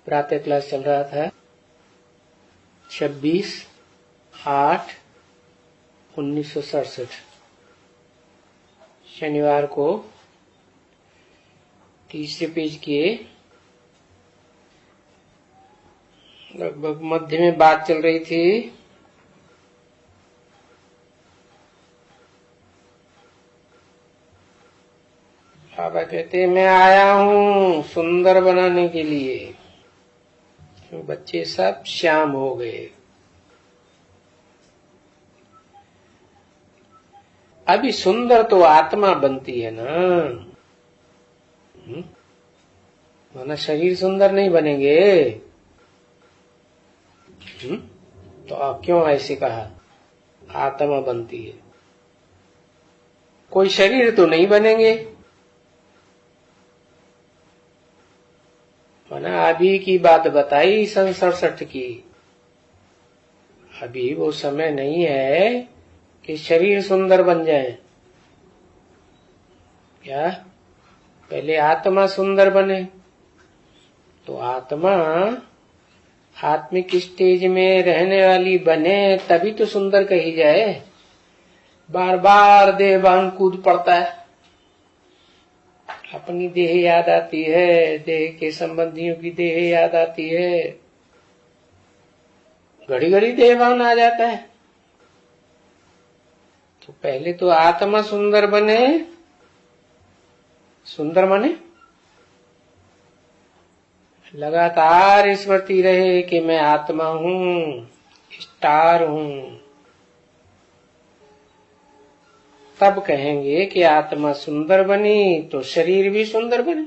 प्रातः क्लास चल रहा था 26/8/1967 शनिवार को। तीसरे पेज के लगभग मध्य में बात चल रही थी। बाबा कहते मैं आया हूँ सुंदर बनाने के लिए। तो बच्चे सब श्याम हो गए। अभी सुंदर तो आत्मा बनती है ना, वरना शरीर सुंदर नहीं बनेंगे। तो आप क्यों ऐसे कहा? आत्मा बनती है, कोई शरीर तो नहीं बनेंगे। मैंने अभी की बात बताई 67 की। अभी वो समय नहीं है कि शरीर सुंदर बन जाए। क्या पहले आत्मा सुंदर बने? तो आत्मा आत्मिक स्टेज में रहने वाली बने तभी तो सुंदर कही जाए। बार बार देहभान कूद पड़ता है, अपनी देह याद आती है, देह के संबंधियों की देह याद आती है, घड़ी घड़ी देहभान आ जाता है। तो पहले तो आत्मा सुंदर बने। सुंदर बने लगातार स्मृति रहे कि मैं आत्मा हूँ, स्टार हूँ। तब कहेंगे कि आत्मा सुंदर बनी तो शरीर भी सुंदर बने।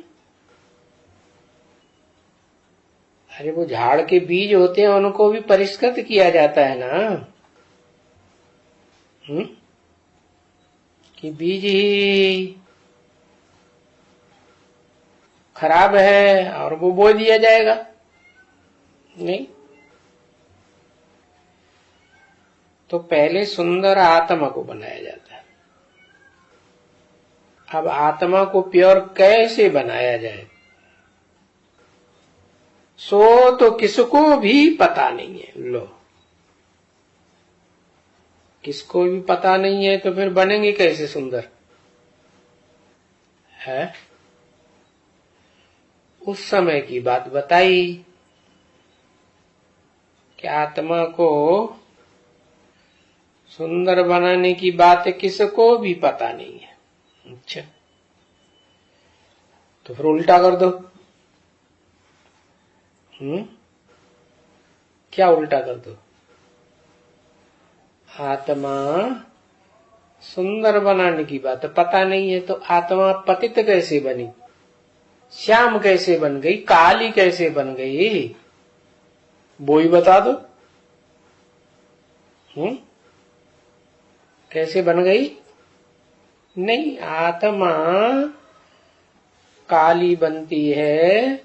अरे वो झाड़ के बीज होते हैं, उनको भी परिष्कृत किया जाता है ना। कि बीज ही खराब है और वो बो दिया जाएगा? नहीं। तो पहले सुंदर आत्मा को बनाया जाता है। अब आत्मा को प्योर कैसे बनाया जाए, सो तो किसको भी पता नहीं है। लो, किसको भी पता नहीं है तो फिर बनेंगे कैसे सुंदर है? उस समय की बात बताई कि आत्मा को सुंदर बनाने की बात किसको भी पता नहीं है। अच्छा, तो फिर उल्टा कर दो। क्या उल्टा कर दो? आत्मा सुंदर बनाने की बात पता नहीं है तो आत्मा पतित कैसे बनी, श्याम कैसे बन गई, काली कैसे बन गई? वो ही बता दो। कैसे बन गई? नहीं, आत्मा काली बनती है।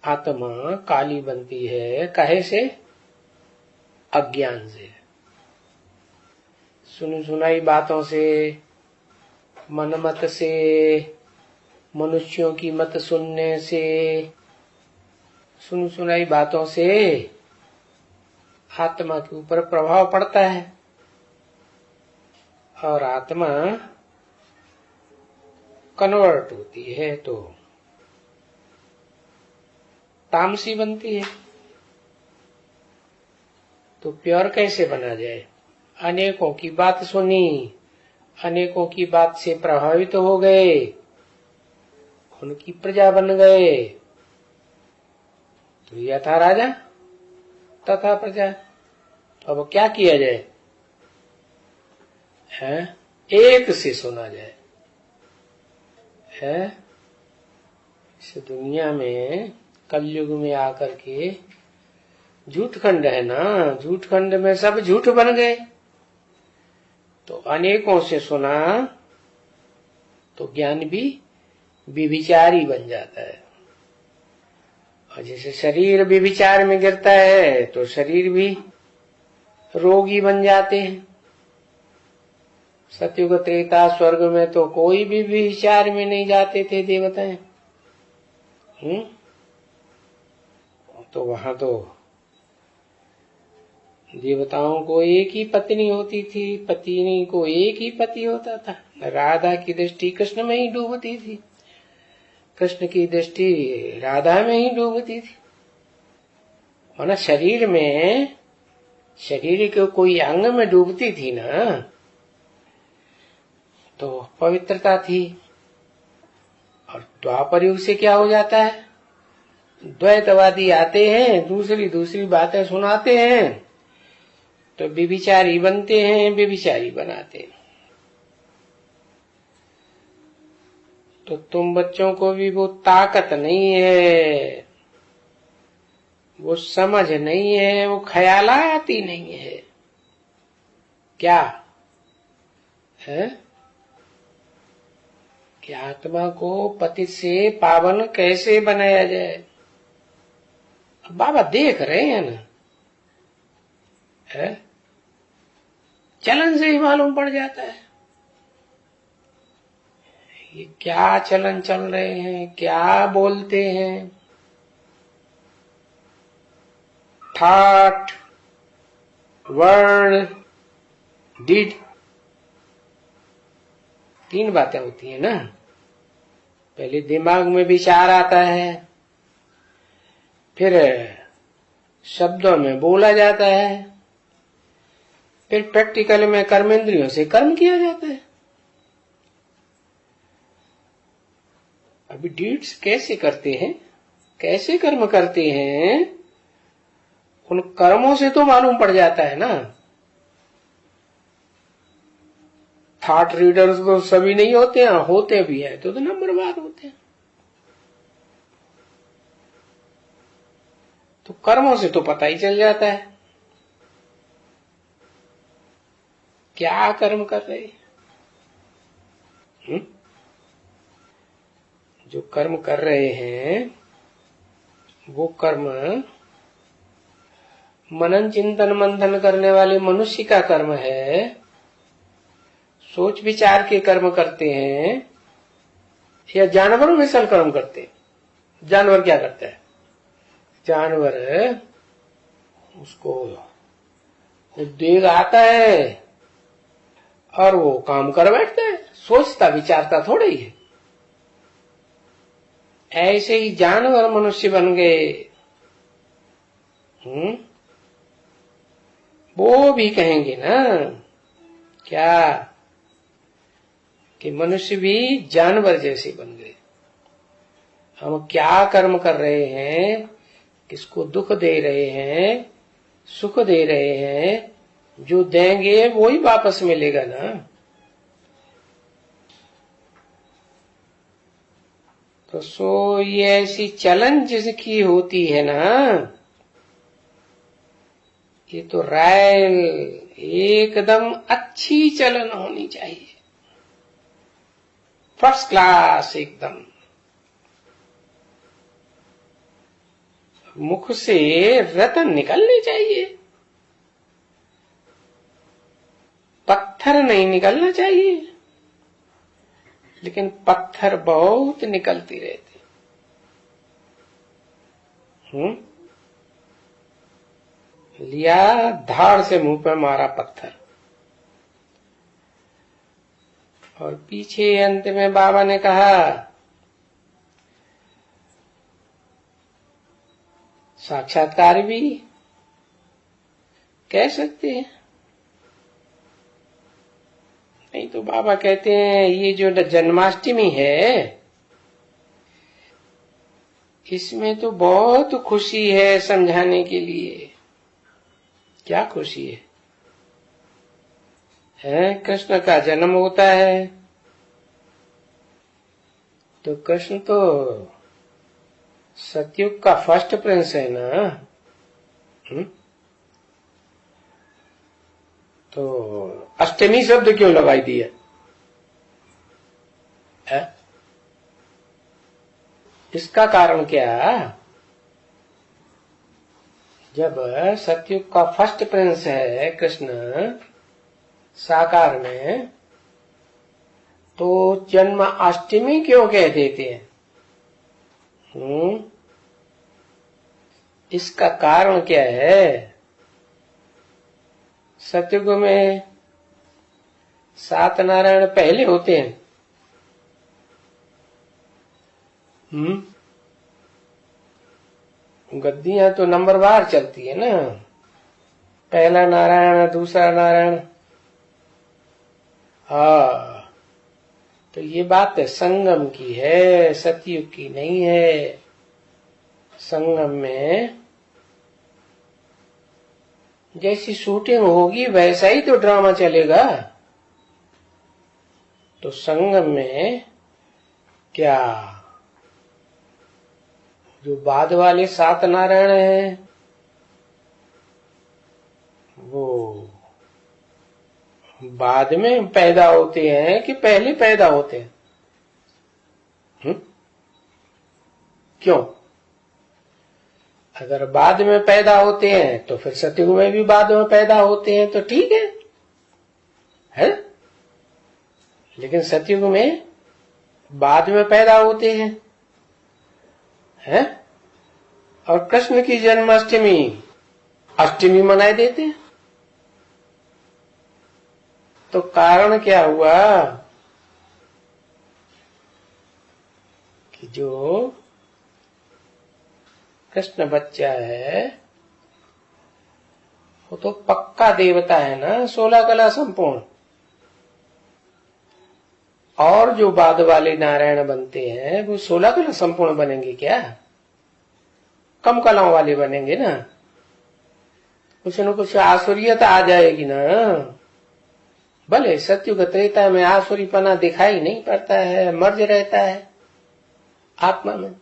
आत्मा काली बनती है काहे से? अज्ञान से, सुनी सुनाई बातों से, मनमत से, मनुष्यों की मत सुनने से, सुनी सुनाई बातों से आत्मा के ऊपर प्रभाव पड़ता है और आत्मा कन्वर्ट होती है तो तामसी बनती है। तो प्योर कैसे बना जाए? अनेकों की बात सुनी, अनेकों की बात से प्रभावित हो गए, उनकी प्रजा बन गए। तो यथा राजा तथा प्रजा। तो अब क्या किया जाए? एक से सुना जाए। इस दुनिया में कलयुग में आकर के झूठ खंड है ना, झूठ खंड में सब झूठ बन गए। तो अनेकों से सुना तो ज्ञान भी विभिचारी बन जाता है। और जैसे शरीर विभिचार में गिरता है तो शरीर भी रोगी बन जाते हैं। सतयुग त्रेता स्वर्ग में तो कोई भी विचार में नहीं जाते थे देवताएं। तो वहां तो देवताओं को एक ही पत्नी होती थी, पत्नी को एक ही पति होता था। राधा की दृष्टि कृष्ण में ही डूबती थी, कृष्ण की दृष्टि राधा में ही डूबती थी। वरना शरीर के कोई अंग में डूबती थी ना तो पवित्रता थी। और द्वापर युग से क्या हो जाता है, द्वैतवादी आते हैं, दूसरी बातें सुनाते हैं, तो व्यभिचारी बनते हैं, व्यभिचारी बनाते हैं। तो तुम बच्चों को भी वो ताकत नहीं है, वो समझ नहीं है, वो ख्यालात ही नहीं है। क्या है कि आत्मा को पति से पावन कैसे बनाया जाए। अब बाबा देख रहे हैं ना, है? चलन से ही मालूम पड़ जाता है ये क्या चलन चल रहे हैं, क्या बोलते हैं। थॉट, वर्ड, डिड, 3 बातें होती है ना। पहले दिमाग में विचार आता है, फिर शब्दों में बोला जाता है, फिर प्रैक्टिकल में कर्मेंद्रियों से कर्म किया जाता है। अभी डीड्स कैसे करते हैं, कैसे कर्म करते हैं, उन कर्मों से तो मालूम पड़ जाता है ना। थॉट रीडर्स तो सभी नहीं होते हैं, होते भी हैं तो नंबरवार होते हैं। तो कर्मों से तो पता ही चल जाता है क्या कर्म कर रहे हैं। जो कर्म कर रहे हैं वो कर्म मनन चिंतन मंथन करने वाले मनुष्य का कर्म है, सोच विचार के कर्म करते हैं, या जानवरों में सल कर्म करते हैं। जानवर क्या करता है, जानवर उसको उद्वेग आता है और वो काम कर बैठता है, सोचता विचारता थोड़ा ही है। ऐसे ही जानवर मनुष्य बन गए। वो भी कहेंगे ना क्या कि मनुष्य भी जानवर जैसे बन गए। हम क्या कर्म कर रहे हैं, किसको दुख दे रहे हैं, सुख दे रहे हैं, जो देंगे वो ही वापस मिलेगा ना। तो सो ये ऐसी चलन जिसकी होती है ना, ये तो रायल एकदम अच्छी चलन होनी चाहिए, फर्स्ट क्लास एकदम। मुख से रतन निकलनी चाहिए, पत्थर नहीं निकलना चाहिए। लेकिन पत्थर बहुत निकलती रहती। लिया धाड़ से मुंह पे मारा पत्थर। और पीछे अंत में बाबा ने कहा साक्षात्कार भी कह सकते हैं। नहीं तो बाबा कहते हैं ये जो जन्माष्टमी है इसमें तो बहुत खुशी है समझाने के लिए। क्या खुशी है? कृष्ण का जन्म होता है तो कृष्ण तो सतयुग का फर्स्ट प्रिंस है ना। तो अष्टमी शब्द क्यों लगाई दिया है? इसका कारण क्या, जब सतयुग का फर्स्ट प्रिंस है कृष्ण साकार में, तो जन्माष्टमी क्यों कह देते हैं? इसका कारण क्या है? सतयुग में 7 नारायण पहले होते हैं। गद्दियां तो नंबरवार चलती है ना, पहला नारायण, दूसरा नारायण। हाँ, तो ये बात संगम की है, सतयुग की नहीं है। संगम में जैसी शूटिंग होगी वैसा ही तो ड्रामा चलेगा। तो संगम में क्या जो बाद वाले 7 नारायण हैं वो बाद में पैदा होते हैं कि पहले पैदा होते हैं? क्यों? अगर बाद में पैदा होते हैं तो फिर सतयुग में भी बाद में पैदा होते हैं तो ठीक है? लेकिन सतयुग में बाद में पैदा होते हैं और कृष्ण की जन्माष्टमी अष्टमी मनाए देते हैं। तो कारण क्या हुआ कि जो कृष्ण बच्चा है वो तो पक्का देवता है ना, 16 कला संपूर्ण। और जो बाद वाले नारायण बनते हैं वो 16 कला संपूर्ण बनेंगे क्या? कम कलाओं वाले बनेंगे ना। कुछ न कुछ आसुरियता आ जाएगी ना। भले सत्युग त्रेता में आसुरीपना दिखाई नहीं पड़ता है, मर्ज रहता है आत्मा में,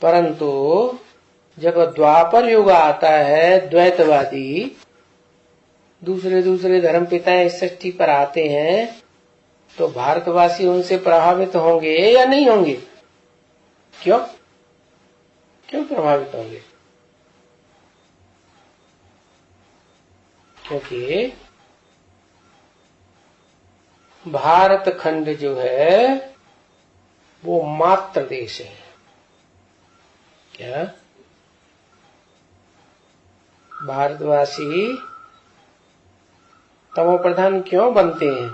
परंतु जब द्वापर युग आता है, द्वैतवादी दूसरे धर्म पिता इस सृष्टि पर आते हैं, तो भारतवासी उनसे प्रभावित होंगे या नहीं होंगे? क्यों प्रभावित होंगे? क्योंकि भारत खंड जो है वो मात्र देश है। क्या भारतवासी तमो प्रधान क्यों बनते हैं?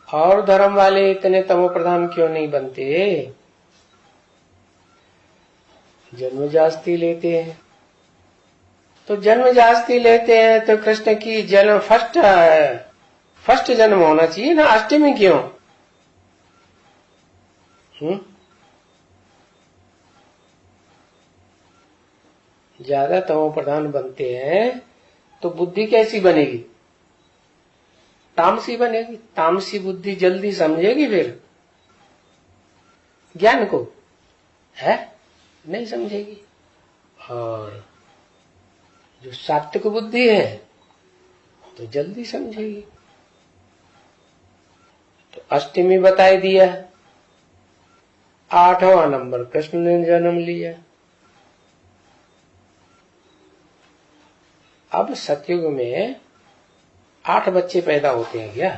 और धर्म वाले इतने तमो प्रधान क्यों नहीं बनते? जन्म जास्ती लेते हैं। तो जन्म जास्ती लेते हैं तो कृष्ण की जन्म फर्स्ट जन्म होना चाहिए ना, अष्टमी क्यों? ज्यादा तमो प्रधान बनते हैं तो बुद्धि कैसी बनेगी? तामसी बनेगी। तामसी बुद्धि जल्दी समझेगी फिर ज्ञान को, है नहीं समझेगी। और जो सात्विक बुद्धि है तो जल्दी समझेगी। तो अष्टमी बताई दिया, 8वां नंबर कृष्ण ने जन्म लिया। अब सतयुग में 8 बच्चे पैदा होते हैं क्या?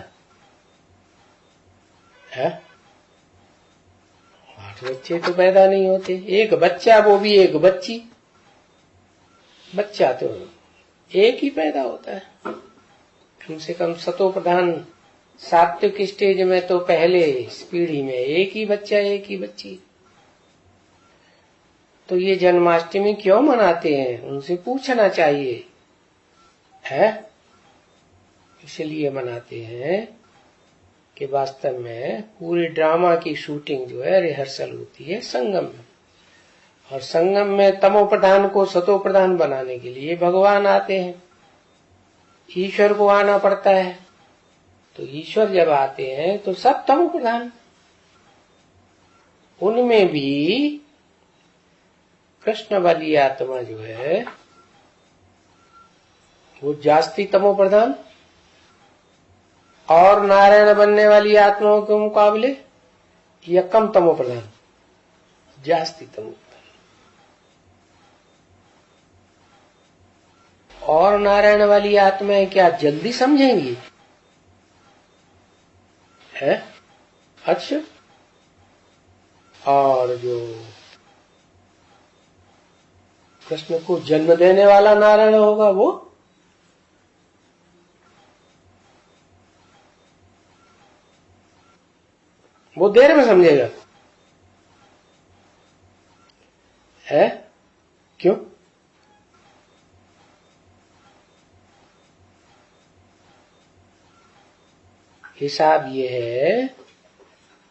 है 8 बच्चे तो पैदा नहीं होते। एक बच्चा, वो भी एक बच्ची। बच्चा तो एक ही पैदा होता है। कम से कम सतो प्रधान सात्विक स्टेज में तो पहले इस पीढ़ी में एक ही बच्चा, एक ही बच्ची। तो ये जन्माष्टमी क्यों मनाते हैं? उनसे पूछना चाहिए, है इसलिए मनाते हैं कि वास्तव में पूरे ड्रामा की शूटिंग जो है, रिहर्सल होती है संगम में। और संगम में तमो प्रधान को सतो प्रधान बनाने के लिए भगवान आते हैं, ईश्वर को आना पड़ता है। तो ईश्वर जब आते हैं तो सब तमो प्रधान, उनमें भी कृष्ण वाली आत्मा जो है वो जास्ती तमो प्रधान, और नारायण बनने वाली आत्माओं के मुकाबले या कम तमो प्रधान? जास्ती तमो प्रधान। और नारायण वाली आत्माएं क्या जल्दी समझेंगी? है? अच्छा, और जो कृष्ण को जन्म देने वाला नारायण होगा वो देर में समझेगा। है? क्यों? हिसाब ये है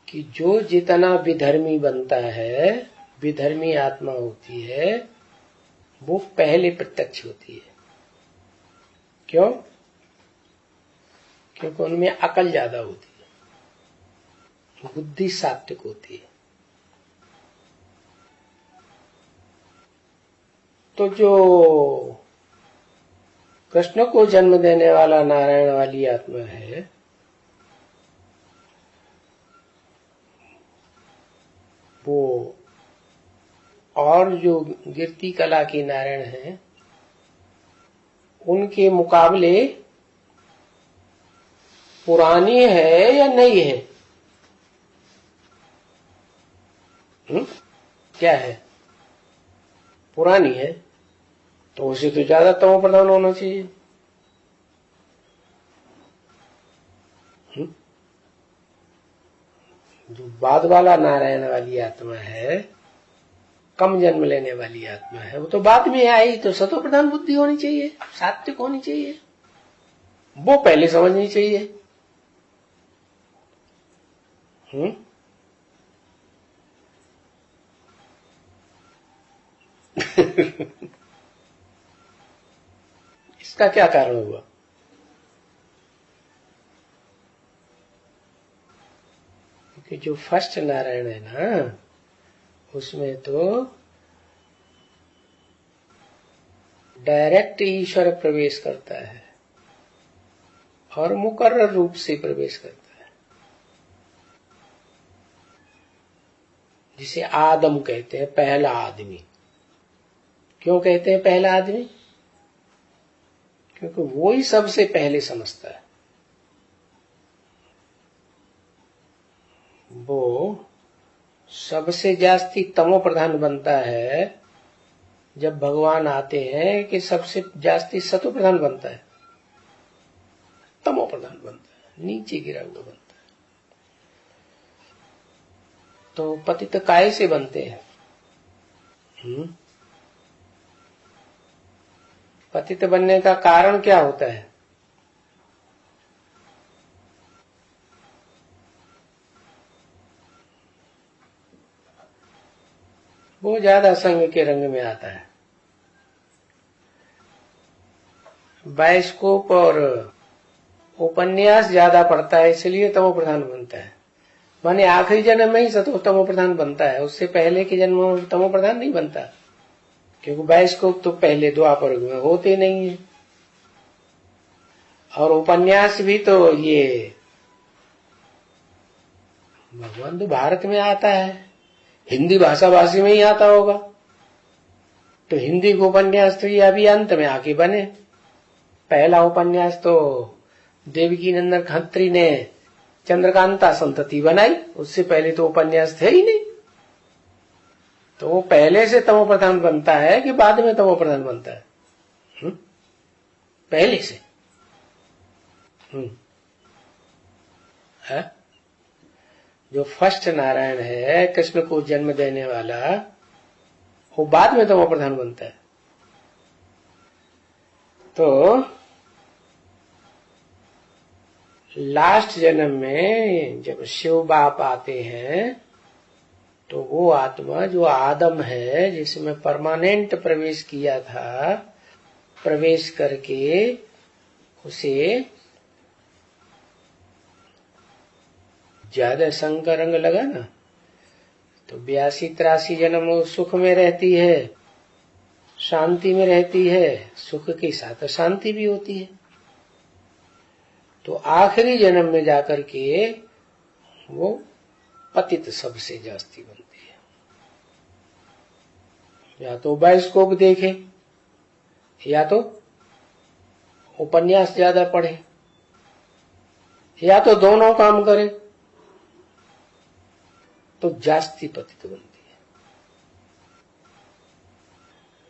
कि जो जितना विधर्मी बनता है, विधर्मी आत्मा होती है, वो पहले प्रत्यक्ष होती है। क्यों? क्योंकि उनमें अकल ज्यादा होती है, बुद्धि सात्विक होती है। तो जो कृष्ण को जन्म देने वाला नारायण वाली आत्मा है, वो और जो गिरती कला की नारायण हैं, उनके मुकाबले पुरानी है या नई है? क्या है? पुरानी है, तो उसे तो ज्यादा तमो प्रधान होना चाहिए। जो बाद वाला नारायण वाली आत्मा है, कम जन्म लेने वाली आत्मा है, वो तो बाद में आई, तो सतो प्रधान बुद्धि होनी चाहिए, सात्विक होनी चाहिए, वो पहले समझनी चाहिए। इसका क्या कारण हुआ? क्योंकि जो फर्स्ट नारायण है ना, उसमें तो डायरेक्ट ईश्वर प्रवेश करता है और मुकर्रर रूप से प्रवेश करता है, जिसे आदम कहते हैं, पहला आदमी। क्यों कहते हैं पहला आदमी? क्योंकि वो ही सबसे पहले समझता है। वो सबसे जास्ती तमो प्रधान बनता है जब भगवान आते हैं, कि सबसे जास्ती सतो प्रधान बनता है, तमो प्रधान बनता है, नीचे गिरा हुआ बनता है। तो पतित काय से बनते हैं? पतित बनने का कारण क्या होता है? वो ज्यादा संग के रंग में आता है, बायोस्कोप और उपन्यास ज्यादा पढ़ता है, इसलिए तमो प्रधान बनता है। माने आखिरी जन्म में ही सतो तमो प्रधान बनता है, उससे पहले के जन्म में तमो प्रधान नहीं बनता, क्योंकि बायोस्कोप तो पहले द्वापर युग में होते नहीं है। और उपन्यास भी तो ये भगवान तो भारत में आता है, हिंदी भाषा भाषी में ही आता होगा, तो हिंदी को उपन्यास तो ये अभी अंत में आके बने। पहला उपन्यास तो देवकी नंदन खत्री ने चंद्रकांता संतति बनाई, उससे पहले तो उपन्यास थे ही नहीं। तो वो पहले से तमो प्रधान बनता है कि बाद में तमो प्रधान बनता है? पहले से। है? जो फर्स्ट नारायण है, कृष्ण को जन्म देने वाला, वो बाद में तमो प्रधान बनता है। तो लास्ट जन्म में जब शिव बाप आते हैं, तो वो आत्मा जो आदम है, जिसमें परमानेंट प्रवेश किया था, प्रवेश करके उसे ज्यादा संग का रंग लगा ना, तो 82-83 जन्म वो सुख में रहती है, शांति में रहती है, सुख के साथ शांति भी होती है। तो आखिरी जन्म में जाकर के वो पतित सबसे जास्ती बनती है। या तो बायोस्कोप देखे, या तो उपन्यास ज्यादा पढ़े, या तो दोनों काम करे, तो जास्ती पतित बनती है।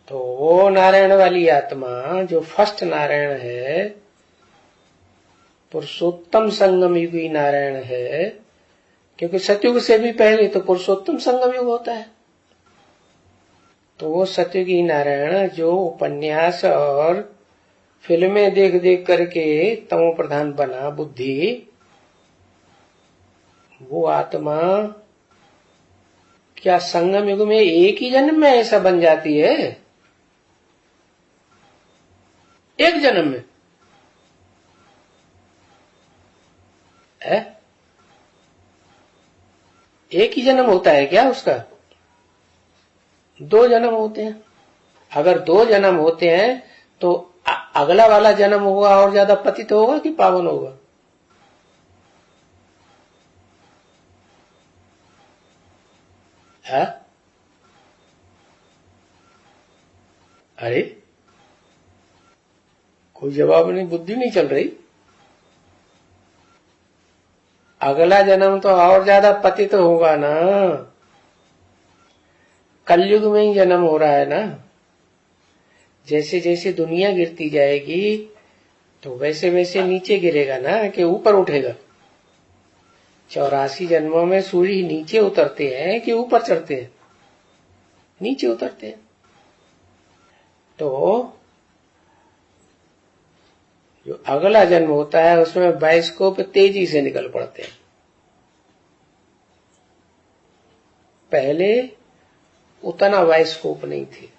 तो वो नारायण वाली आत्मा जो फर्स्ट नारायण है, पुरुषोत्तम संगम युगी नारायण है, क्योंकि सतयुग से भी पहले तो पुरुषोत्तम संगम युग होता है। तो वो सतयुगी नारायण जो उपन्यास और फिल्में देख देख करके तमो प्रधान बना बुद्धि, वो आत्मा क्या संगम युग में एक ही जन्म में ऐसा बन जाती है? एक जन्म में है? एक ही जन्म होता है क्या उसका? 2 जन्म होते हैं। अगर 2 जन्म होते हैं तो अगला वाला जन्म होगा और ज्यादा पतित होगा कि पावन होगा? है? अरे कोई जवाब नहीं, बुद्धि नहीं चल रही। अगला जन्म तो और ज्यादा पतित होगा ना, कलयुग में ही जन्म हो रहा है ना। जैसे जैसे दुनिया गिरती जाएगी तो वैसे वैसे नीचे गिरेगा ना कि ऊपर उठेगा। 84 जन्मों में सूर्य नीचे उतरते हैं कि ऊपर चढ़ते हैं? नीचे उतरते हैं। तो जो अगला जन्म होता है उसमें बाइस्कोप तेजी से निकल पड़ते हैं। पहले उतना बाइस्कोप नहीं थे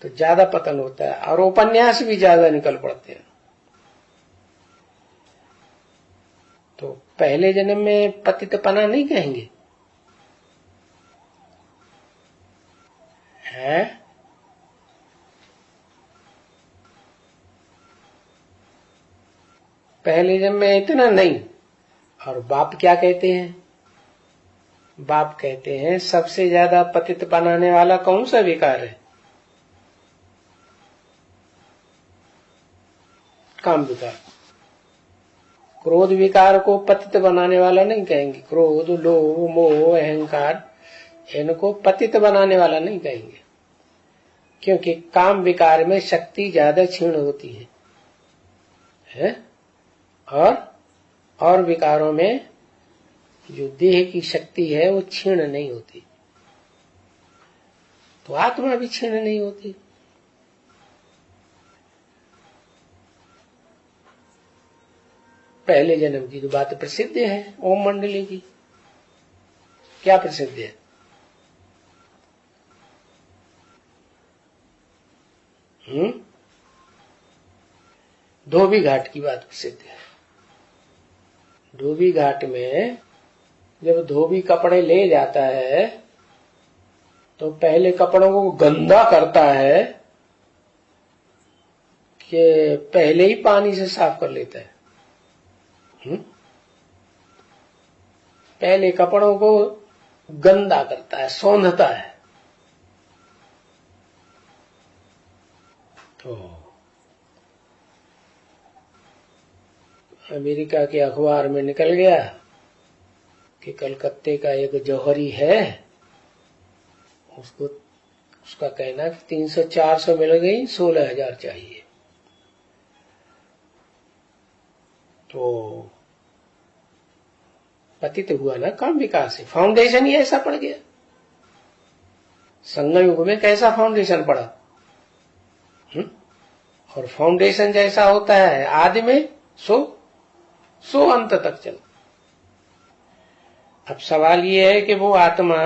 तो ज्यादा पतन होता है, और उपन्यास भी ज्यादा निकल पड़ते हैं। तो पहले जन्म में पतितपना नहीं कहेंगे, है? पहले जन्म में इतना नहीं। और बाप क्या कहते हैं? बाप कहते हैं सबसे ज्यादा पतित बनाने वाला कौन सा विकार है? काम विकार। क्रोध विकार को पतित बनाने वाला नहीं कहेंगे। क्रोध, लोभ, मोह, अहंकार, इनको पतित बनाने वाला नहीं कहेंगे, क्योंकि काम विकार में शक्ति ज्यादा क्षीण होती है? और विकारों में जो देह की शक्ति है वो क्षीण नहीं होती, तो आत्मा भी क्षीण नहीं होती। पहले जन्म की जो बात प्रसिद्ध है ओम मंडली की, क्या प्रसिद्ध है? धोबी घाट की बात प्रसिद्ध है। धोबी घाट में जब धोबी कपड़े ले जाता है तो पहले कपड़ों को गंदा करता है कि पहले ही पानी से साफ कर लेता है। पहले कपड़ों को गंदा करता है, सौंधता है। तो अमेरिका के अखबार में निकल गया कि कलकत्ते का एक जौहरी है, उसका कहना कि 300-400 मिल गई, 16,000 चाहिए। तो पतित हुआ ना काम विकार से, फाउंडेशन ही ऐसा पड़ गया। संगम युग में कैसा फाउंडेशन पड़ा? और फाउंडेशन जैसा होता है आदि में सो अंत तक चल। अब सवाल ये है कि वो आत्मा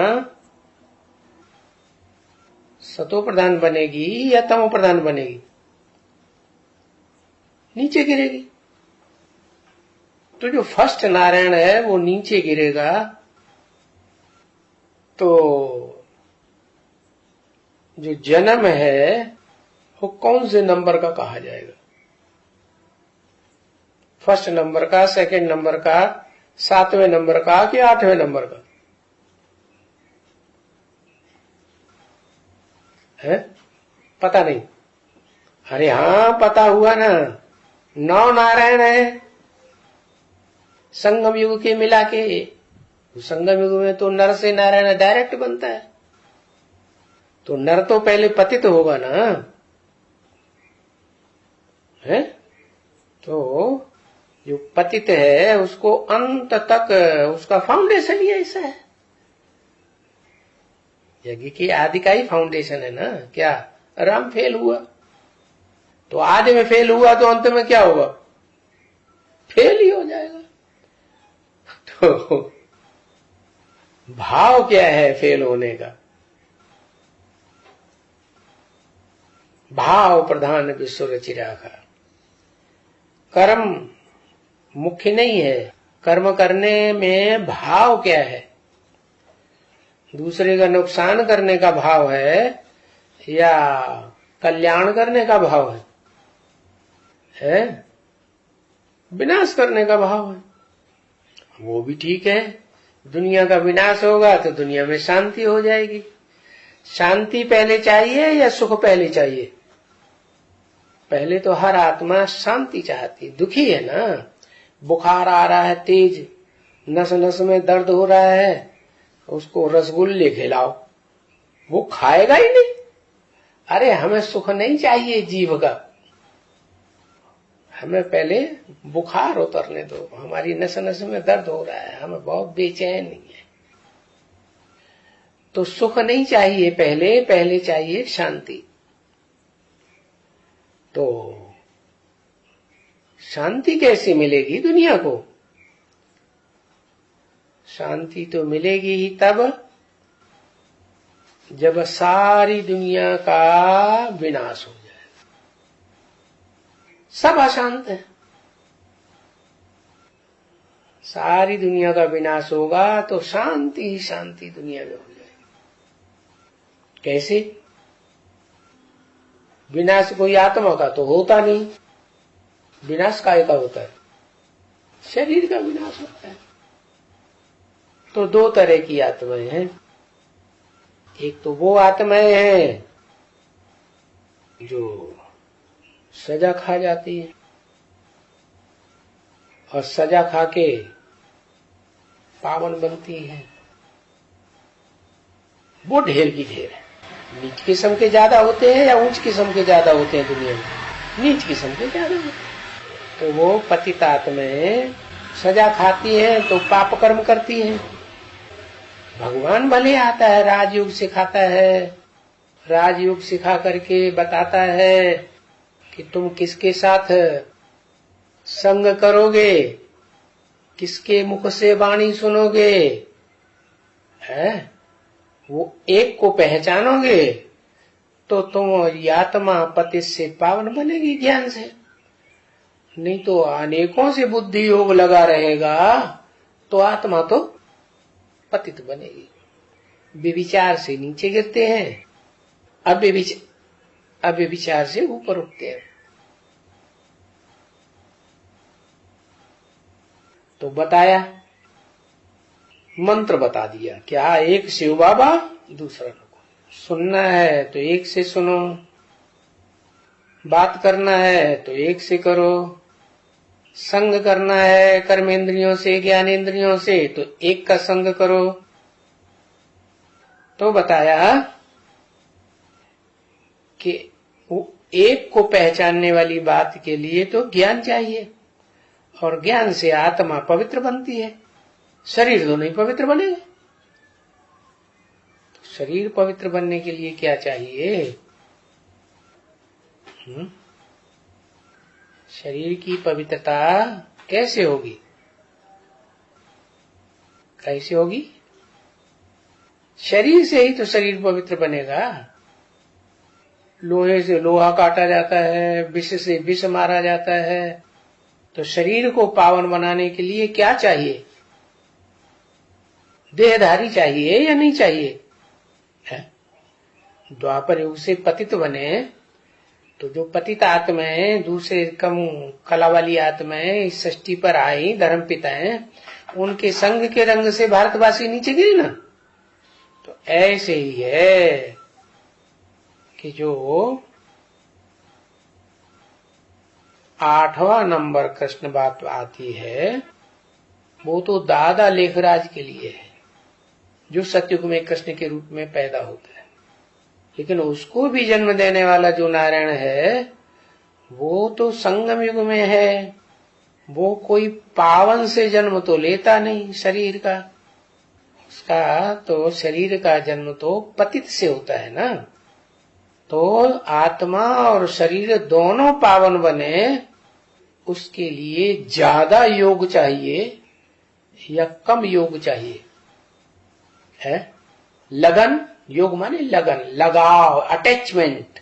सतो प्रधान बनेगी या तमो प्रधान बनेगी? नीचे गिरेगी। तो जो फर्स्ट नारायण है वो नीचे गिरेगा, तो जो जन्म है वो कौन से नंबर का कहा जाएगा? फर्स्ट नंबर का, सेकंड नंबर का, 7वें नंबर का कि 8वें नंबर का? है? पता नहीं। अरे हाँ, पता हुआ ना, 9 नारायण है संगम युग के मिला के। संगम युग में तो नर से नारायण डायरेक्ट बनता है, तो नर तो पहले पतित होगा ना, है? तो जो पतित है उसको अंत तक उसका फाउंडेशन ही ऐसा है। यज्ञ की आदि का ही फाउंडेशन है ना। क्या राम फेल हुआ तो आदि में फेल हुआ तो अंत में क्या होगा? फेल ही हो जाएगा। तो भाव क्या है फेल होने का? भाव प्रधान विश्व रचि राखा। कर्म मुख्य नहीं है, कर्म करने में भाव क्या है? दूसरे का नुकसान करने का भाव है या कल्याण करने का भाव है? विनाश करने का भाव है। वो भी ठीक है। दुनिया का विनाश होगा तो दुनिया में शांति हो जाएगी। शांति पहले चाहिए या सुख पहले चाहिए? पहले तो हर आत्मा शांति चाहती। दुखी है ना, बुखार आ रहा है तेज, नस नस में दर्द हो रहा है, उसको रसगुल्ले खिलाओ, वो खाएगा ही नहीं। अरे हमें सुख नहीं चाहिए जीव का, हमें पहले बुखार उतरने दो, हमारी नस नस में दर्द हो रहा है, हमें बहुत बेचैनी है। तो सुख नहीं चाहिए, पहले चाहिए शांति। तो शांति कैसे मिलेगी दुनिया को? शांति तो मिलेगी ही तब जब सारी दुनिया का विनाश हो जाए। सब अशांत है, सारी दुनिया का विनाश होगा तो शांति ही शांति दुनिया में हो जाएगी। कैसे? विनाश कोई आत्मा का तो होता नहीं। विनाश काय का होता है? शरीर का विनाश होता है। तो 2 तरह की आत्माएं हैं। एक तो वो आत्माएं हैं जो सजा खा जाती है और सजा खा के पावन बनती है, वो ढेर की ढेर है। नीच किस्म के ज्यादा होते हैं या ऊंच किस्म के ज्यादा होते हैं दुनिया में? नीच किस्म के ज्यादा होते हैं। तो वो पतित आत्माएं सजा खाती हैं तो पाप कर्म करती हैं। भगवान भले आता है, राजयोग सिखाता है, राजयोग सिखा करके बताता है कि तुम किसके साथ संग करोगे, किसके मुख से वाणी सुनोगे, है? वो एक को पहचानोगे तो तुम आत्मा पति से पावन बनेगी ज्ञान से। नहीं तो अनेकों से बुद्धि योग लगा रहेगा तो आत्मा तो पतित बनेगी। व्यभिचार से नीचे गिरते हैं, अव्यभिचार से ऊपर उठते हैं। तो बताया, मंत्र बता दिया। क्या? एक शिव बाबा, दूसरा लोग। सुनना है तो एक से सुनो, बात करना है तो एक से करो, संग करना है कर्मेंद्रियों से ज्ञानेंद्रियों से तो एक का संग करो। तो बताया कि वो एक को पहचानने वाली बात के लिए तो ज्ञान चाहिए और ज्ञान से आत्मा पवित्र बनती है। शरीर तो नहीं पवित्र बनेगा। तो शरीर पवित्र बनने के लिए क्या चाहिए? शरीर की पवित्रता कैसे होगी? कैसे होगी? शरीर से ही तो शरीर पवित्र बनेगा। लोहे से लोहा काटा जाता है, विष से विष मारा जाता है। तो शरीर को पावन बनाने के लिए क्या चाहिए? देहधारी चाहिए या नहीं चाहिए? द्वापर युग से पतित बने तो जो पतित आत्माएं, दूसरे कम कला वाली आत्माएं इस सृष्टि पर आई, धर्म पिताएं, उनके संग के रंग से भारतवासी नीचे गिरे ना। तो ऐसे ही है कि जो 8वां नंबर कृष्ण बात आती है, वो तो दादा लेखराज के लिए है, जो सतयुग में कृष्ण के रूप में पैदा होता है। लेकिन उसको भी जन्म देने वाला जो नारायण है, वो तो संगम युग में है। वो कोई पावन से जन्म तो लेता नहीं शरीर का, उसका तो शरीर का जन्म तो पतित से होता है ना। तो आत्मा और शरीर दोनों पावन बने, उसके लिए ज्यादा योग चाहिए या कम योग चाहिए? है लगन, योग माने लगन, लगाव, अटैचमेंट।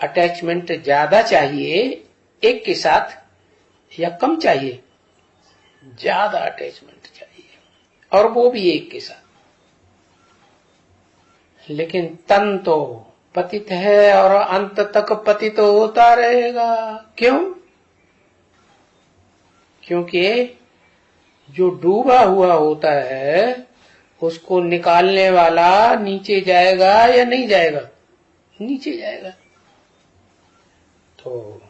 अटैचमेंट ज्यादा चाहिए एक के साथ या कम चाहिए? ज्यादा अटैचमेंट चाहिए, और वो भी एक के साथ। लेकिन तन तो पतित है और अंत तक पतित तो होता रहेगा। क्यों? क्योंकि जो डूबा हुआ होता है उसको निकालने वाला नीचे जाएगा या नहीं जाएगा? नीचे जाएगा। तो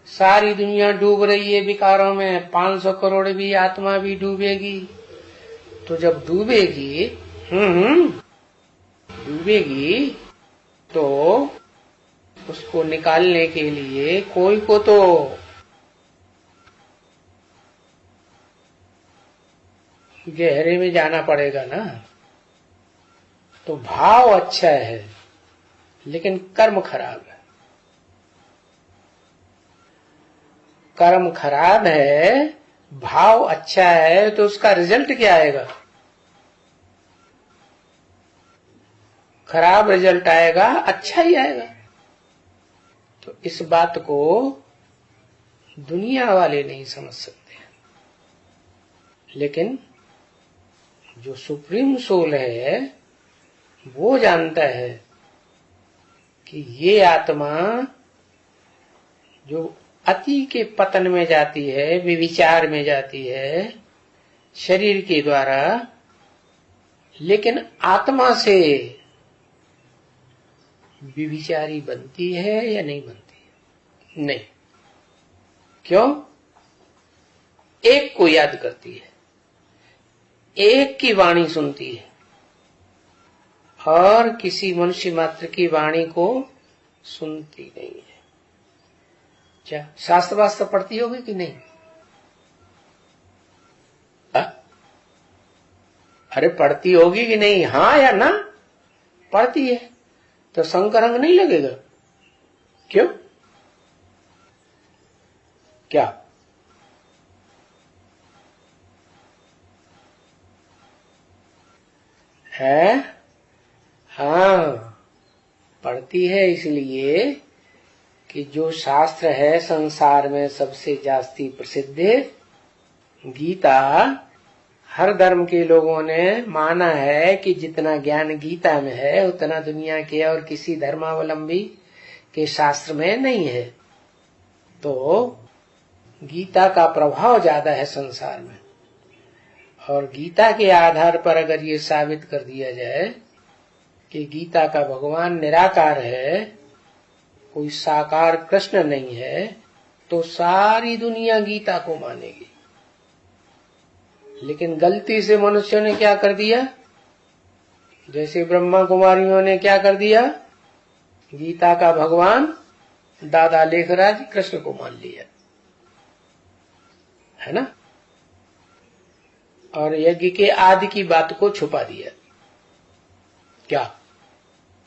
सारी दुनिया डूब रही है विकारों में, 500 करोड़ भी आत्मा भी डूबेगी। तो जब डूबेगी डूबेगी तो उसको निकालने के लिए कोई को तो गहरे में जाना पड़ेगा ना। तो भाव अच्छा है लेकिन कर्म खराब है। कर्म खराब है, भाव अच्छा है, तो उसका रिजल्ट क्या आएगा? खराब रिजल्ट आएगा, अच्छा ही आएगा। तो इस बात को दुनिया वाले नहीं समझ सकते, लेकिन जो सुप्रीम सोल है वो जानता है कि ये आत्मा जो अति के पतन में जाती है, विविचार में जाती है शरीर के द्वारा, लेकिन आत्मा से विविचारी बनती है या नहीं बनती? नहीं। क्यों? एक को याद करती है, एक की वाणी सुनती है, और किसी मनुष्य मात्र की वाणी को सुनती नहीं है। क्या शास्त्र वास्त्र पढ़ती होगी कि नहीं? अरे पढ़ती होगी कि नहीं? हाँ या ना? पढ़ती है। तो संकरंग नहीं लगेगा? क्यों? क्या? है? हाँ, पढ़ती है इसलिए कि जो शास्त्र है संसार में सबसे जास्ती प्रसिद्ध गीता, हर धर्म के लोगों ने माना है कि जितना ज्ञान गीता में है उतना दुनिया के और किसी धर्मावलंबी के शास्त्र में नहीं है। तो गीता का प्रभाव ज्यादा है संसार में, और गीता के आधार पर अगर ये साबित कर दिया जाए कि गीता का भगवान निराकार है, कोई साकार कृष्ण नहीं है, तो सारी दुनिया गीता को मानेगी। लेकिन गलती से मनुष्यों ने क्या कर दिया? जैसे ब्रह्मा कुमारियों ने क्या कर दिया? गीता का भगवान दादा लेखराज कृष्ण को मान लिया, है ना। और यज्ञ के आदि की बात को छुपा दिया। क्या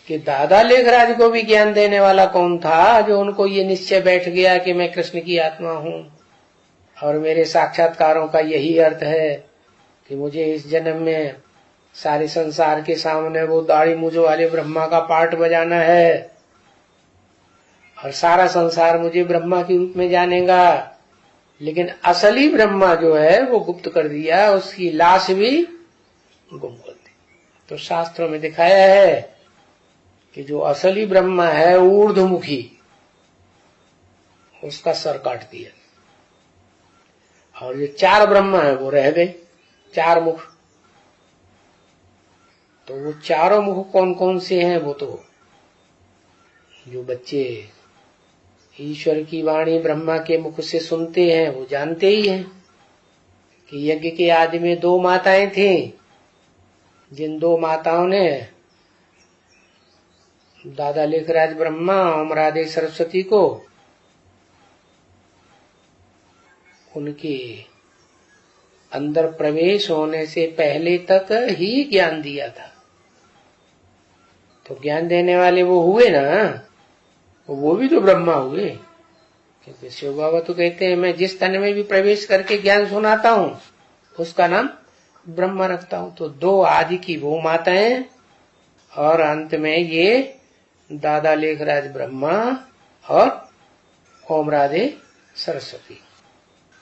कि दादा लेखराज को भी ज्ञान देने वाला कौन था, जो उनको ये निश्चय बैठ गया कि मैं कृष्ण की आत्मा हूँ और मेरे साक्षात्कारों का यही अर्थ है कि मुझे इस जन्म में सारे संसार के सामने वो दाढ़ी मूंछ वाले ब्रह्मा का पार्ट बजाना है और सारा संसार मुझे ब्रह्मा के रूप में जानेगा। लेकिन असली ब्रह्मा जो है वो गुप्त कर दिया, उसकी लाश भी गुम कर दी। तो शास्त्रों में दिखाया है कि जो असली ब्रह्मा है ऊर्ध्वमुखी, उसका सर काट दिया, और ये 4 ब्रह्मा है वो रह गए, 4 मुख। तो वो चारों मुख कौन कौन से हैं? वो तो जो बच्चे ईश्वर की वाणी ब्रह्मा के मुख से सुनते हैं, वो जानते ही हैं कि यज्ञ के आदि में 2 माताएं थीं, जिन 2 माताओं ने दादा लेखराज ब्रह्मा और राधे सरस्वती को उनके अंदर प्रवेश होने से पहले तक ही ज्ञान दिया था। तो ज्ञान देने वाले वो हुए ना, वो भी तो ब्रह्मा हुए। क्योंकि शिव बाबा तो कहते हैं मैं जिस तन में भी प्रवेश करके ज्ञान सुनाता हूँ उसका नाम ब्रह्मा रखता हूँ। तो 2 आदि की वो माताएं और अंत में ये दादा लेखराज ब्रह्मा और ओम राधे सरस्वती,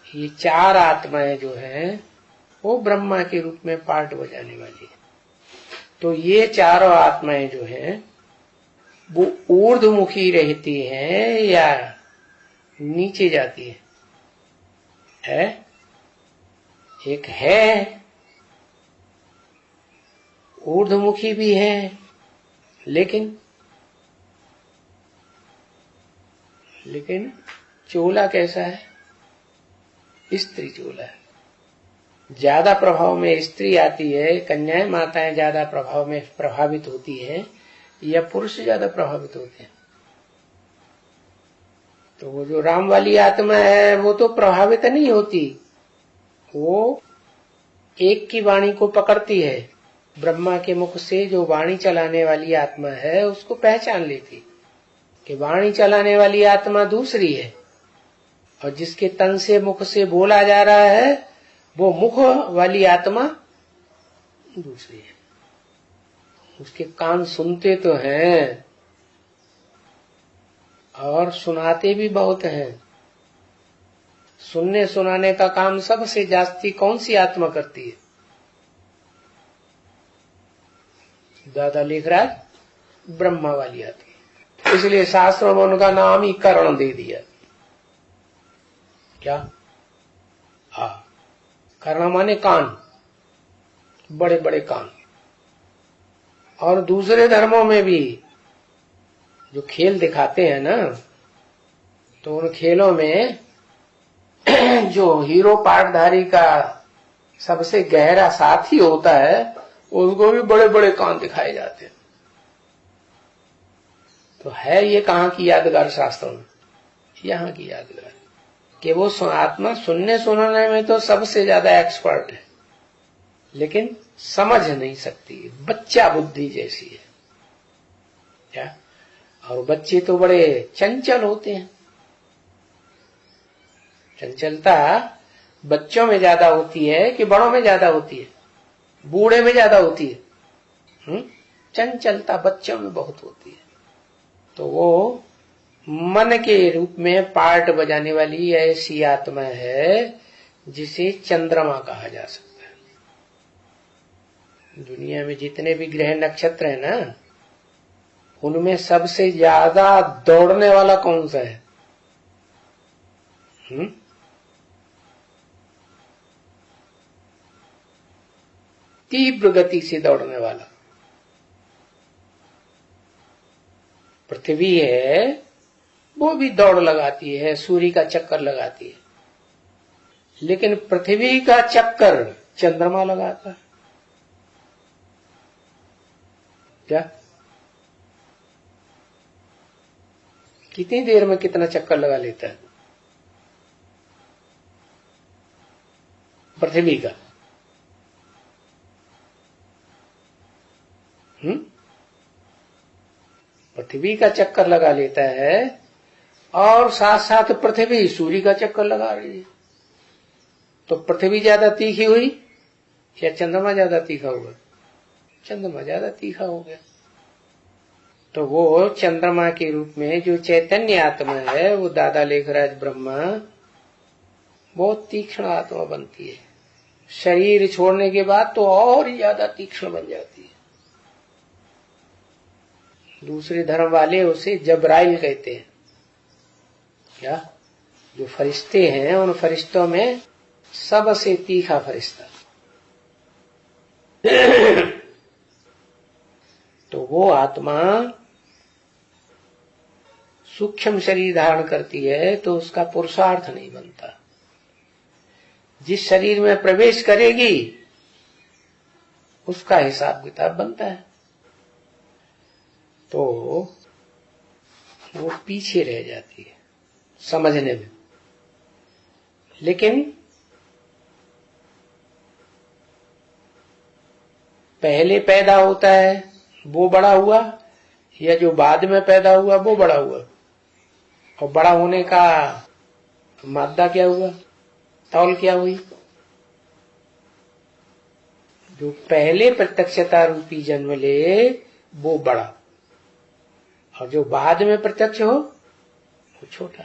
ये 4 आत्माएं जो हैं वो ब्रह्मा के रूप में पार्ट बजाने वाली है। तो ये 4 आत्माएं जो हैं वो ऊर्ध्वमुखी रहती हैं या नीचे जाती है? एक है ऊर्ध्वमुखी भी है, लेकिन चोला कैसा है? स्त्री चोला है। ज्यादा प्रभाव में स्त्री आती है, कन्याएं माताएं ज्यादा प्रभाव में प्रभावित होती हैं या पुरुष ज्यादा प्रभावित होते हैं? तो वो जो राम वाली आत्मा है वो तो प्रभावित नहीं होती, वो एक की वाणी को पकड़ती है। ब्रह्मा के मुख से जो वाणी चलाने वाली आत्मा है उसको पहचान लेती कि वाणी चलाने वाली आत्मा दूसरी है, और जिसके तन से मुख से बोला जा रहा है वो मुख वाली आत्मा दूसरी है। उसके कान सुनते तो हैं और सुनाते भी बहुत हैं। सुनने सुनाने का काम सबसे जास्ती कौन सी आत्मा करती है? दादा लेखराज ब्रह्मा वाली आती है। इसलिए शास्त्रों में उनका नाम ही कर्ण दे दिया। क्या? कर्ण माने कान, बड़े बड़े कान। और दूसरे धर्मों में भी जो खेल दिखाते हैं ना, तो उन खेलों में जो हीरो पार्टधारी का सबसे गहरा साथी होता है उसको भी बड़े बड़े कान दिखाए जाते हैं। तो है ये कहाँ की यादगार शास्त्रों में? यहाँ की यादगार कि वो आत्मा सुनने सुनाने में तो सबसे ज्यादा एक्सपर्ट है, लेकिन समझ नहीं सकती, बच्चा बुद्धि जैसी है। क्या? और बच्चे तो बड़े चंचल होते हैं। चंचलता बच्चों में ज्यादा होती है कि बड़ों में ज्यादा होती है? बूढ़े में ज्यादा होती है। चंचलता बच्चों में बहुत होती है। तो वो मन के रूप में पार्ट बजाने वाली ऐसी आत्मा है जिसे चंद्रमा कहा जा सकता है। दुनिया में जितने भी ग्रह नक्षत्र है ना, उनमें सबसे ज्यादा दौड़ने वाला कौन सा है? तीव्र गति से दौड़ने वाला पृथ्वी है। वो भी दौड़ लगाती है, सूर्य का चक्कर लगाती है, लेकिन पृथ्वी का चक्कर चंद्रमा लगाता है। क्या? कितनी देर में कितना चक्कर लगा लेता है पृथ्वी का? पृथ्वी का चक्कर लगा लेता है और साथ साथ पृथ्वी सूर्य का चक्कर लगा रही है। तो पृथ्वी ज्यादा तीखी हुई या चंद्रमा ज्यादा तीखा हुआ? चंद्रमा ज्यादा तीखा हो गया। तो वो चंद्रमा के रूप में जो चैतन्य आत्मा है वो दादा लेखराज ब्रह्मा बहुत तीक्ष्ण आत्मा बनती है। शरीर छोड़ने के बाद तो और ज्यादा तीक्ष्ण बन जाती है। दूसरे धर्म वाले उसे जबराइल कहते हैं। क्या? जो फरिश्ते हैं उन फरिश्तों में सबसे तीखा फरिश्ता। तो वो आत्मा सूक्ष्म शरीर धारण करती है तो उसका पुरुषार्थ नहीं बनता। जिस शरीर में प्रवेश करेगी उसका हिसाब किताब बनता है, तो वो पीछे रह जाती है समझने में। लेकिन पहले पैदा होता है वो बड़ा हुआ, या जो बाद में पैदा हुआ वो बड़ा हुआ? और बड़ा होने का मादा क्या हुआ, तौल क्या हुई? जो पहले प्रत्यक्षता रूपी जन्म ले वो बड़ा, और जो बाद में प्रत्यक्ष हो वो छोटा।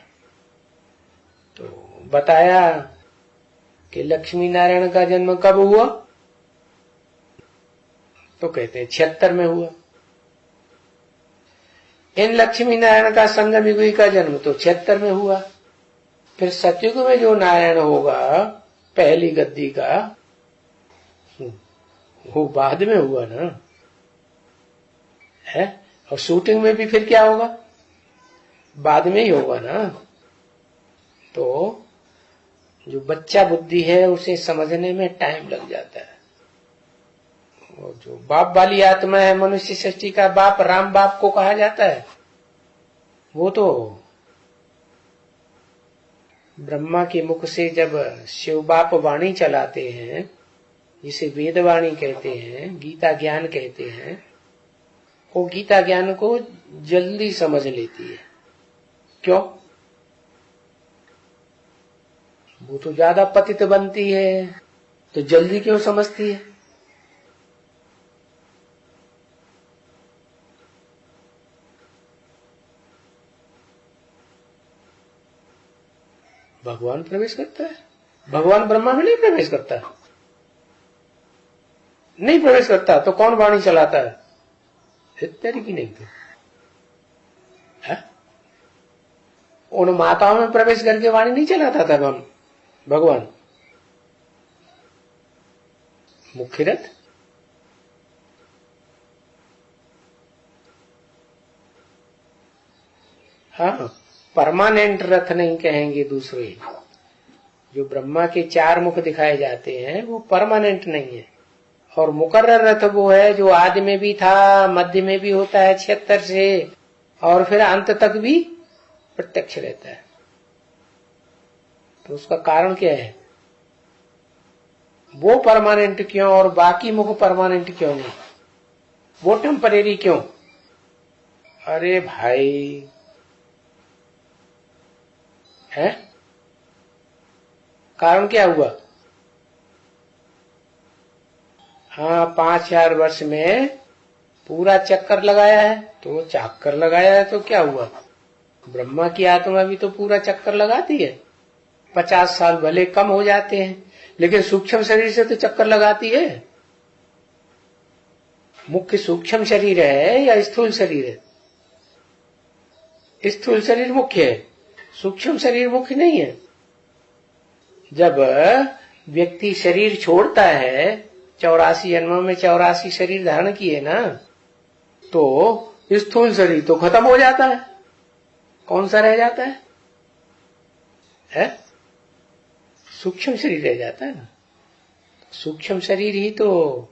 तो बताया कि लक्ष्मी नारायण का जन्म कब हुआ? तो कहते हैं 76 में हुआ। इन लक्ष्मी नारायण का संगम युगी का जन्म तो 76 में हुआ। फिर सतयुग में जो नारायण होगा पहली गद्दी का, वो बाद में हुआ ना है। और शूटिंग में भी फिर क्या होगा? बाद में ही होगा ना। तो जो बच्चा बुद्धि है उसे समझने में टाइम लग जाता है। और जो बाप वाली आत्मा है, मनुष्य सृष्टि का बाप, राम बाप को कहा जाता है, वो तो ब्रह्मा के मुख से जब शिव बाप वाणी चलाते हैं, जिसे वेद वाणी कहते हैं, गीता ज्ञान कहते हैं, वो गीता ज्ञान को जल्दी समझ लेती है। क्यों? वो तो ज्यादा पतित बनती है, तो जल्दी क्यों समझती है? भगवान प्रवेश करता है, भगवान ब्रह्मा में नहीं प्रवेश करता। नहीं प्रवेश करता तो कौन वाणी चलाता है? इत्यादि की नहीं तो है? उन माताओं में प्रवेश करके वाणी नहीं चलाता था भगवान। मुख्य रथ हाँ, परमानेंट रथ नहीं कहेंगे दूसरे। जो ब्रह्मा के 4 मुख दिखाए जाते हैं वो परमानेंट नहीं है। और मुकर्रर रथ वो है जो आदि में भी था, मध्य में भी होता है 76 से, और फिर अंत तक भी प्रत्यक्ष रहता है। तो उसका कारण क्या है? वो परमानेंट क्यों और बाकी मुख परमानेंट क्यों नहीं? वो टेम्परेरी क्यों? अरे भाई है, कारण क्या हुआ? हाँ, 5000 वर्ष में पूरा चक्कर लगाया है, तो वो चक्कर लगाया है तो क्या हुआ? ब्रह्मा की आत्मा भी तो पूरा चक्कर लगाती है। 50 साल भले कम हो जाते हैं, लेकिन सूक्ष्म शरीर से तो चक्कर लगाती है। मुख्य सूक्ष्म शरीर है या स्थूल शरीर है? स्थूल शरीर मुख्य है, सूक्ष्म शरीर मुख्य नहीं है। जब व्यक्ति शरीर छोड़ता है, 84 जन्मों में 84 शरीर धारण किए ना, तो स्थूल शरीर तो खत्म हो जाता है। कौन सा रह जाता है? सूक्ष्म शरीर रह जाता है ना। सूक्ष्म शरीर ही तो,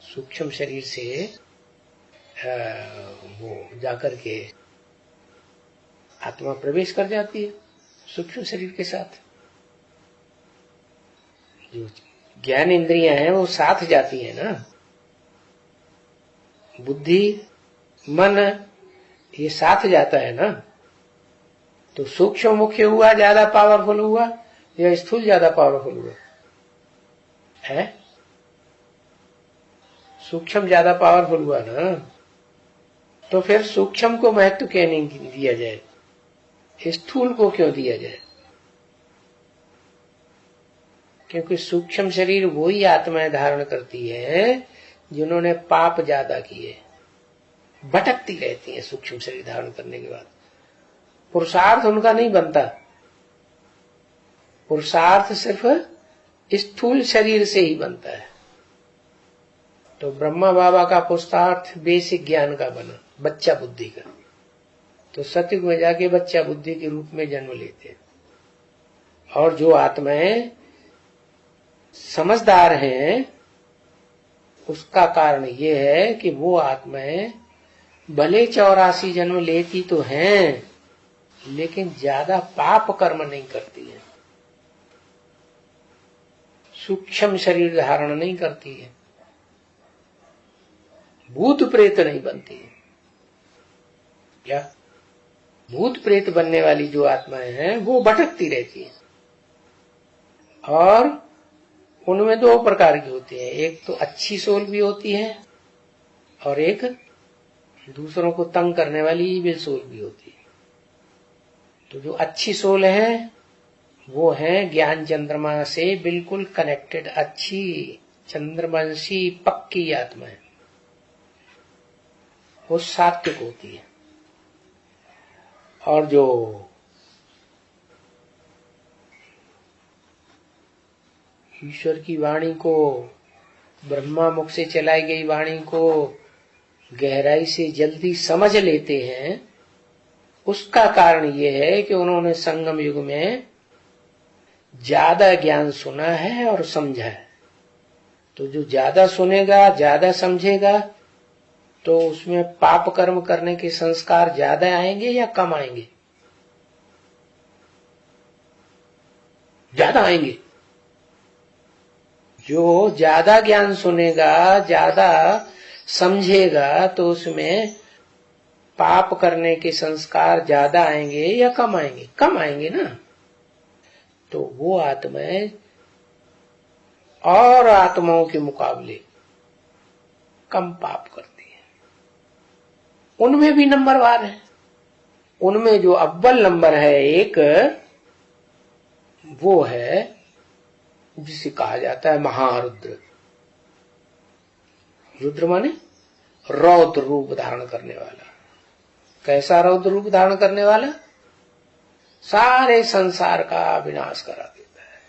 सूक्ष्म शरीर से वो जाकर के आत्मा प्रवेश कर जाती है सूक्ष्म शरीर के साथ। जो ज्ञान इंद्रियां हैं वो साथ जाती है ना, बुद्धि मन ये साथ जाता है ना। तो सूक्ष्म मुख्य हुआ ज्यादा पावरफुल हुआ या स्थूल ज्यादा पावरफुल हुआ है? सूक्ष्म ज्यादा पावरफुल हुआ ना। तो फिर सूक्ष्म को महत्व क्यों नहीं दिया जाए, स्थूल को क्यों दिया जाए? क्योंकि सूक्ष्म शरीर वही आत्माएं धारण करती है जिन्होंने पाप ज्यादा किए, भटकती रहती है सूक्ष्म शरीर धारण करने के बाद। पुरुषार्थ उनका नहीं बनता, पुरुषार्थ सिर्फ स्थूल शरीर से ही बनता है। तो ब्रह्मा बाबा का पुरुषार्थ बेसिक ज्ञान का बना, बच्चा बुद्धि का, तो सतयुग में जाके बच्चा बुद्धि के रूप में जन्म लेते हैं। और जो आत्माएं समझदार हैं, उसका कारण ये है कि वो आत्माएं भले 84 जन्म लेती तो हैं, लेकिन ज्यादा पाप कर्म नहीं करती है, सूक्ष्म शरीर धारण नहीं करती है, भूत प्रेत नहीं बनती है। क्या भूत प्रेत बनने वाली जो आत्माएं हैं वो भटकती रहती हैं, और उनमें 2 प्रकार की होती है। एक तो अच्छी सोल भी होती है, और एक दूसरों को तंग करने वाली इविल सोल भी होती है। तो जो अच्छी सोल है वो है ज्ञान चंद्रमा से बिल्कुल कनेक्टेड, अच्छी चंद्रवंशी पक्की आत्मा है, वो सात्विक होती है। और जो ईश्वर की वाणी को, ब्रह्मा मुख से चलाई गई वाणी को गहराई से जल्दी समझ लेते हैं, उसका कारण ये है कि उन्होंने संगम युग में ज्यादा ज्ञान सुना है और समझा है। तो जो ज्यादा सुनेगा, ज्यादा समझेगा, तो उसमें पाप कर्म करने के संस्कार ज्यादा आएंगे या कम आएंगे? ज्यादा आएंगे। जो ज्यादा ज्ञान सुनेगा, ज्यादा समझेगा, तो उसमें पाप करने के संस्कार ज्यादा आएंगे या कम आएंगे? कम आएंगे ना। तो वो आत्माएं और आत्माओं के मुकाबले कम पाप करती है। उनमें भी नंबरवार है। उनमें जो अव्वल नंबर है एक, वो है जिसे कहा जाता है महारुद्र। रुद्र माने रौद्र रूप धारण करने वाला। कैसा रौद्र रूप धारण करने वाला? सारे संसार का विनाश करा देता है।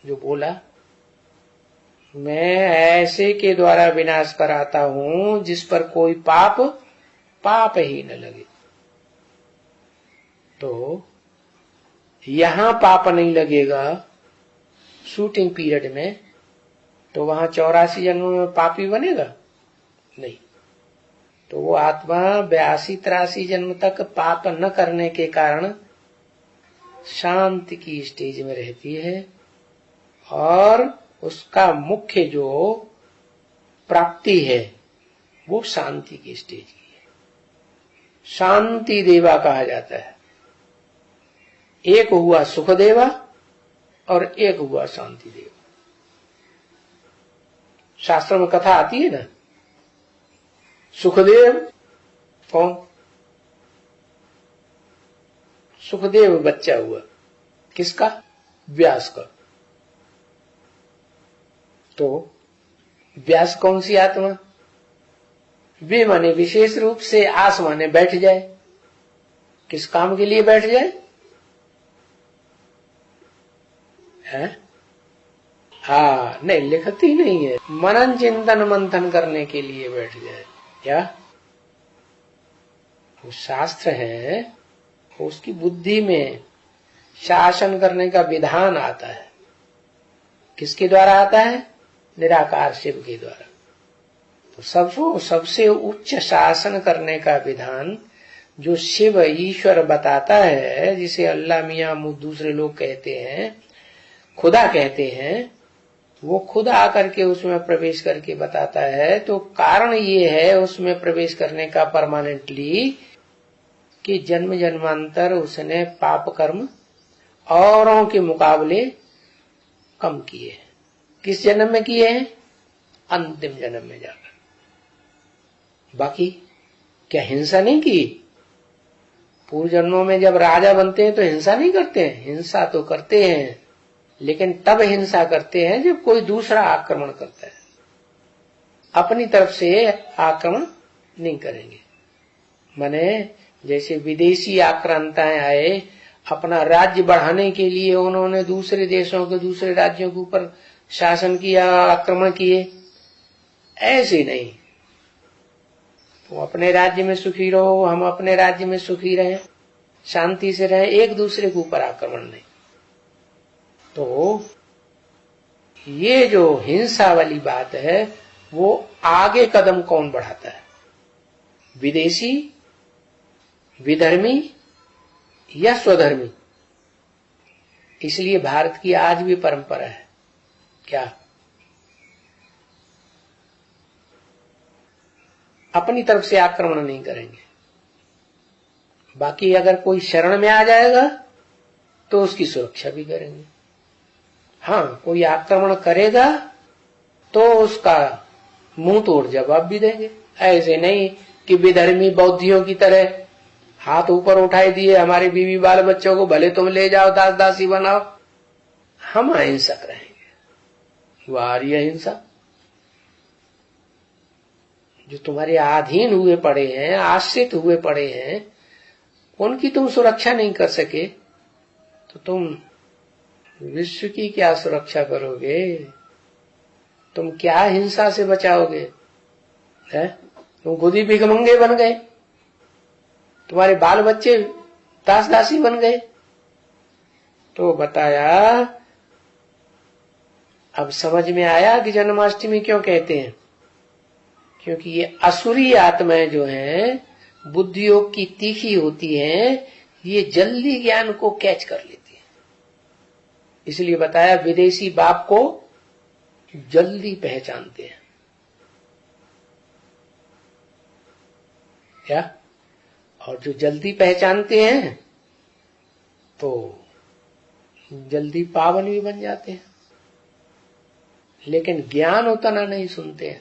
जो बोला, मैं ऐसे के द्वारा विनाश कराता हूं जिस पर कोई पाप ही न लगे। तो यहां पाप नहीं लगेगा शूटिंग पीरियड में, तो वहां 84 जन्मों में पापी बनेगा? नहीं। तो वो आत्मा 82-83 जन्म तक पाप न करने के कारण शांति की स्टेज में रहती है, और उसका मुख्य जो प्राप्ति है वो शांति की स्टेज की है। शांति देवा कहा जाता है। एक हुआ सुख देवा और एक हुआ शांति देवा। शास्त्र में कथा आती है ना, सुखदेव कौन? सुखदेव बच्चा हुआ किसका? व्यास का। तो व्यास कौन सी आत्मा? वे माने विशेष रूप से, आस माने बैठ जाए। किस काम के लिए बैठ जाए? है? नहीं, लिखती नहीं है। मनन चिंतन मंथन करने के लिए बैठ जाए। क्या वो शास्त्र है, उसकी बुद्धि में शासन करने का विधान आता है। किसके द्वारा आता है? निराकार शिव के द्वारा। तो सबसे उच्च शासन करने का विधान जो शिव ईश्वर बताता है, जिसे अल्लाह मियां दूसरे लोग कहते हैं, खुदा कहते हैं, वो खुद आकर के उसमें प्रवेश करके बताता है। तो कारण ये है उसमें प्रवेश करने का परमानेंटली, कि जन्म जन्मांतर उसने पाप कर्म औरों के मुकाबले कम किए हैं। किस जन्म में किए हैं? अंतिम जन्म में जाकर। बाकी क्या हिंसा नहीं की? पूर्व जन्मों में जब राजा बनते हैं तो हिंसा नहीं करते हैं? हिंसा तो करते हैं, लेकिन तब हिंसा करते हैं जब कोई दूसरा आक्रमण करता है। अपनी तरफ से आक्रमण नहीं करेंगे। माने जैसे विदेशी आक्रांताएं आए, अपना राज्य बढ़ाने के लिए उन्होंने दूसरे देशों के, दूसरे राज्यों के ऊपर शासन किया, आक्रमण किए। ऐसे नहीं। तो अपने राज्य में सुखी रहो, हम अपने राज्य में सुखी रहें। शांति से रहें, एक दूसरे के ऊपर आक्रमण नहीं। तो ये जो हिंसा वाली बात है वो आगे कदम कौन बढ़ाता है, विदेशी, विधर्मी या स्वधर्मी? इसलिए भारत की आज भी परंपरा है क्या, अपनी तरफ से आक्रमण नहीं करेंगे, बाकी अगर कोई शरण में आ जाएगा तो उसकी सुरक्षा भी करेंगे। हाँ, कोई आक्रमण करेगा तो उसका मुंह तोड़ जवाब भी देंगे। ऐसे नहीं कि विधर्मी बौद्धियों की तरह हाथ ऊपर उठाए दिए हमारे बीवी बाल बच्चों को भले तुम ले जाओ, दास दासी बनाओ, हम अहिंसक रहेंगे। वह आर्य हिंसा, जो तुम्हारे अधीन हुए पड़े हैं, आश्रित हुए पड़े हैं, उनकी तुम सुरक्षा नहीं कर सके तो तुम विश्व की क्या सुरक्षा करोगे? तुम क्या हिंसा से बचाओगे? है? तुम खुद ही भिखमंगे बन गए, तुम्हारे बाल बच्चे दास दासी बन गए। तो बताया, अब समझ में आया कि जन्माष्टमी क्यों कहते हैं? क्योंकि ये असुरी आत्माएं जो हैं, बुद्धियोग की तीखी होती हैं, ये जल्दी ज्ञान को कैच कर लेती हैं। इसलिए बताया विदेशी बाप को जल्दी पहचानते हैं क्या? और जो जल्दी पहचानते हैं तो जल्दी पावन भी बन जाते हैं, लेकिन ज्ञान उतना नहीं सुनते हैं।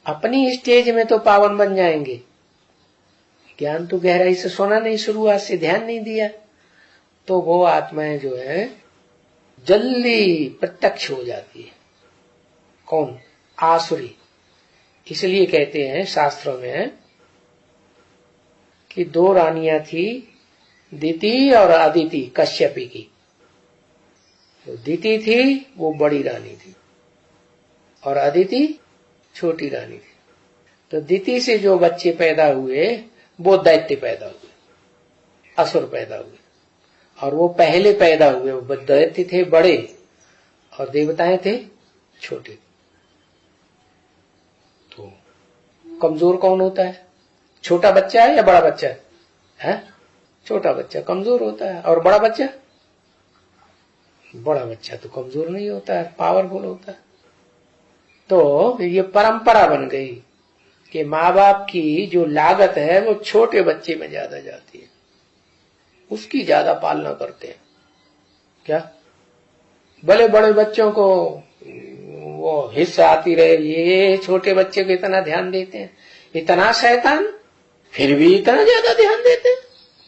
अपनी स्टेज में तो पावन बन जाएंगे, ज्ञान तो गहराई से सुना नहीं, शुरुआत से ध्यान नहीं दिया, तो वो आत्माएं जो है जल्दी प्रत्यक्ष हो जाती है। कौन? आसुरी। इसलिए कहते हैं शास्त्रों में कि दो रानियां थी, दिति और अदिति, कश्यपी की। तो दिति थी वो बड़ी रानी थी और अदिति छोटी रानी थी। तो दिति से जो बच्चे पैदा हुए वो दैत्य पैदा हुए, असुर पैदा हुए, और वो पहले पैदा हुए। वो दैत्य थे बड़े और देवताएं थे छोटे। तो कमजोर कौन होता है? छोटा बच्चा है या बड़ा बच्चा है? छोटा बच्चा कमजोर होता है, और बड़ा बच्चा? बड़ा बच्चा तो कमजोर नहीं होता है, पावरफुल होता है। तो ये परंपरा बन गई कि माँ बाप की जो लागत है वो छोटे बच्चे में ज्यादा जाती है, उसकी ज्यादा पालना करते हैं क्या? भले बड़े बच्चों को वो हिस्सा आती रहे, ये छोटे बच्चे को इतना ध्यान देते हैं, इतना शैतान, फिर भी इतना ज्यादा ध्यान देते हैं,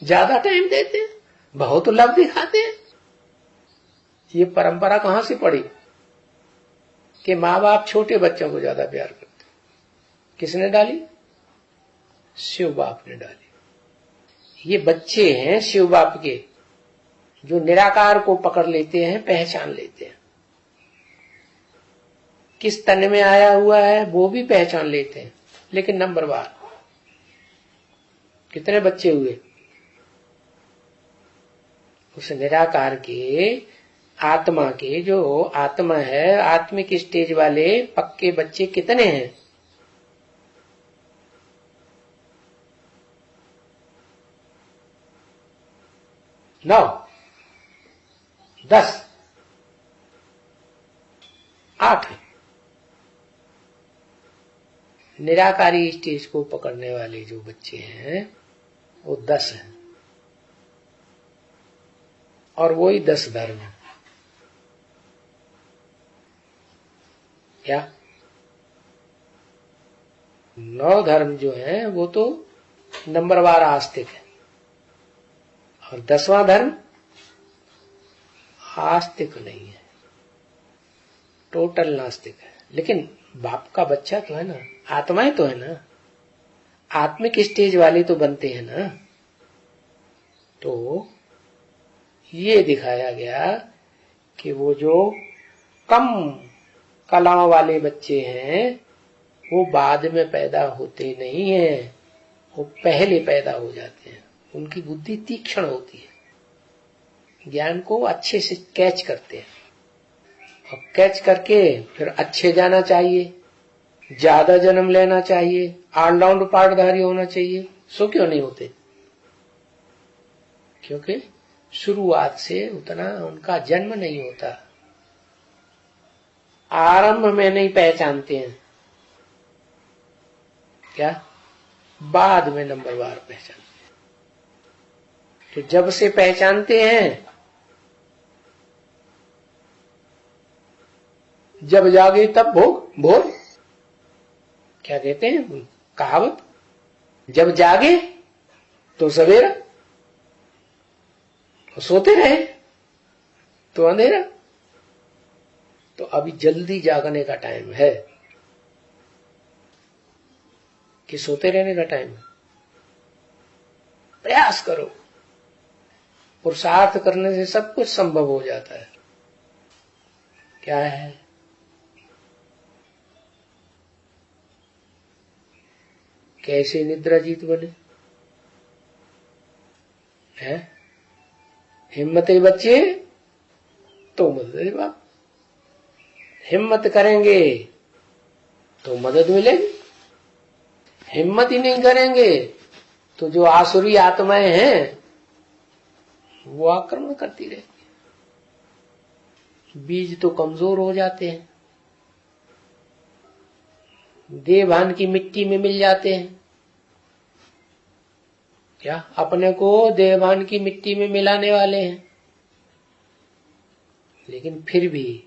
ज्यादा टाइम देते हैं, बहुत लव दिखाते हैं। ये परंपरा कहां से पड़ी कि माँ बाप छोटे बच्चों को ज्यादा प्यार करते? किसने डाली? शिव बाप ने डाली। ये बच्चे हैं शिव बाप के, जो निराकार को पकड़ लेते हैं, पहचान लेते हैं, किस तन में आया हुआ है वो भी पहचान लेते हैं। लेकिन नंबरवार कितने बच्चे हुए? उस निराकार के, आत्मा के, जो आत्मा है, आत्मिक स्टेज वाले पक्के बच्चे कितने हैं? 9, 10, 8। निराकारी स्टेज को पकड़ने वाले जो बच्चे हैं वो 10 हैं, और वही 10 धर्म है क्या? 9 धर्म जो है वो तो नंबरवार आस्तिक है, और 10वां धर्म आस्तिक नहीं है, टोटल नास्तिक है। लेकिन बाप का बच्चा तो है ना, आत्माएं तो है ना, आत्मिक स्टेज वाले तो बनते हैं ना। तो ये दिखाया गया कि वो जो कम कलाओं वाले बच्चे हैं वो बाद में पैदा होते नहीं हैं, वो पहले पैदा हो जाते हैं। उनकी बुद्धि तीक्ष्ण होती है, ज्ञान को अच्छे से कैच करते हैं, और कैच करके फिर अच्छे जाना चाहिए, ज्यादा जन्म लेना चाहिए, ऑलराउंड पाठधारी होना चाहिए। सो क्यों नहीं होते? क्योंकि शुरुआत से उतना उनका जन्म नहीं होता, आरंभ में नहीं पहचानते हैं। क्या? बाद में नंबरवार पहचानते हैं। तो जब से पहचानते हैं, जब जागे तब भोर। क्या कहते हैं कहावत, जब जागे तो सवेरा, सोते रहे तो अंधेरा। तो अभी जल्दी जागने का टाइम है कि सोते रहने का टाइम है? प्रयास करो, पुरुषार्थ करने से सब कुछ संभव हो जाता है। क्या है? कैसे निद्रा जीत बने? है हिम्मत है बच्चे तो मदद है बाप। हिम्मत करेंगे तो मदद मिलेगी, हिम्मत ही नहीं करेंगे तो जो आसुरी आत्माएं हैं वो आक्रमण करती रहती है। बीज तो कमजोर हो जाते हैं, देवभान की मिट्टी में मिल जाते हैं। क्या? अपने को देवभान की मिट्टी में मिलाने वाले हैं। लेकिन फिर भी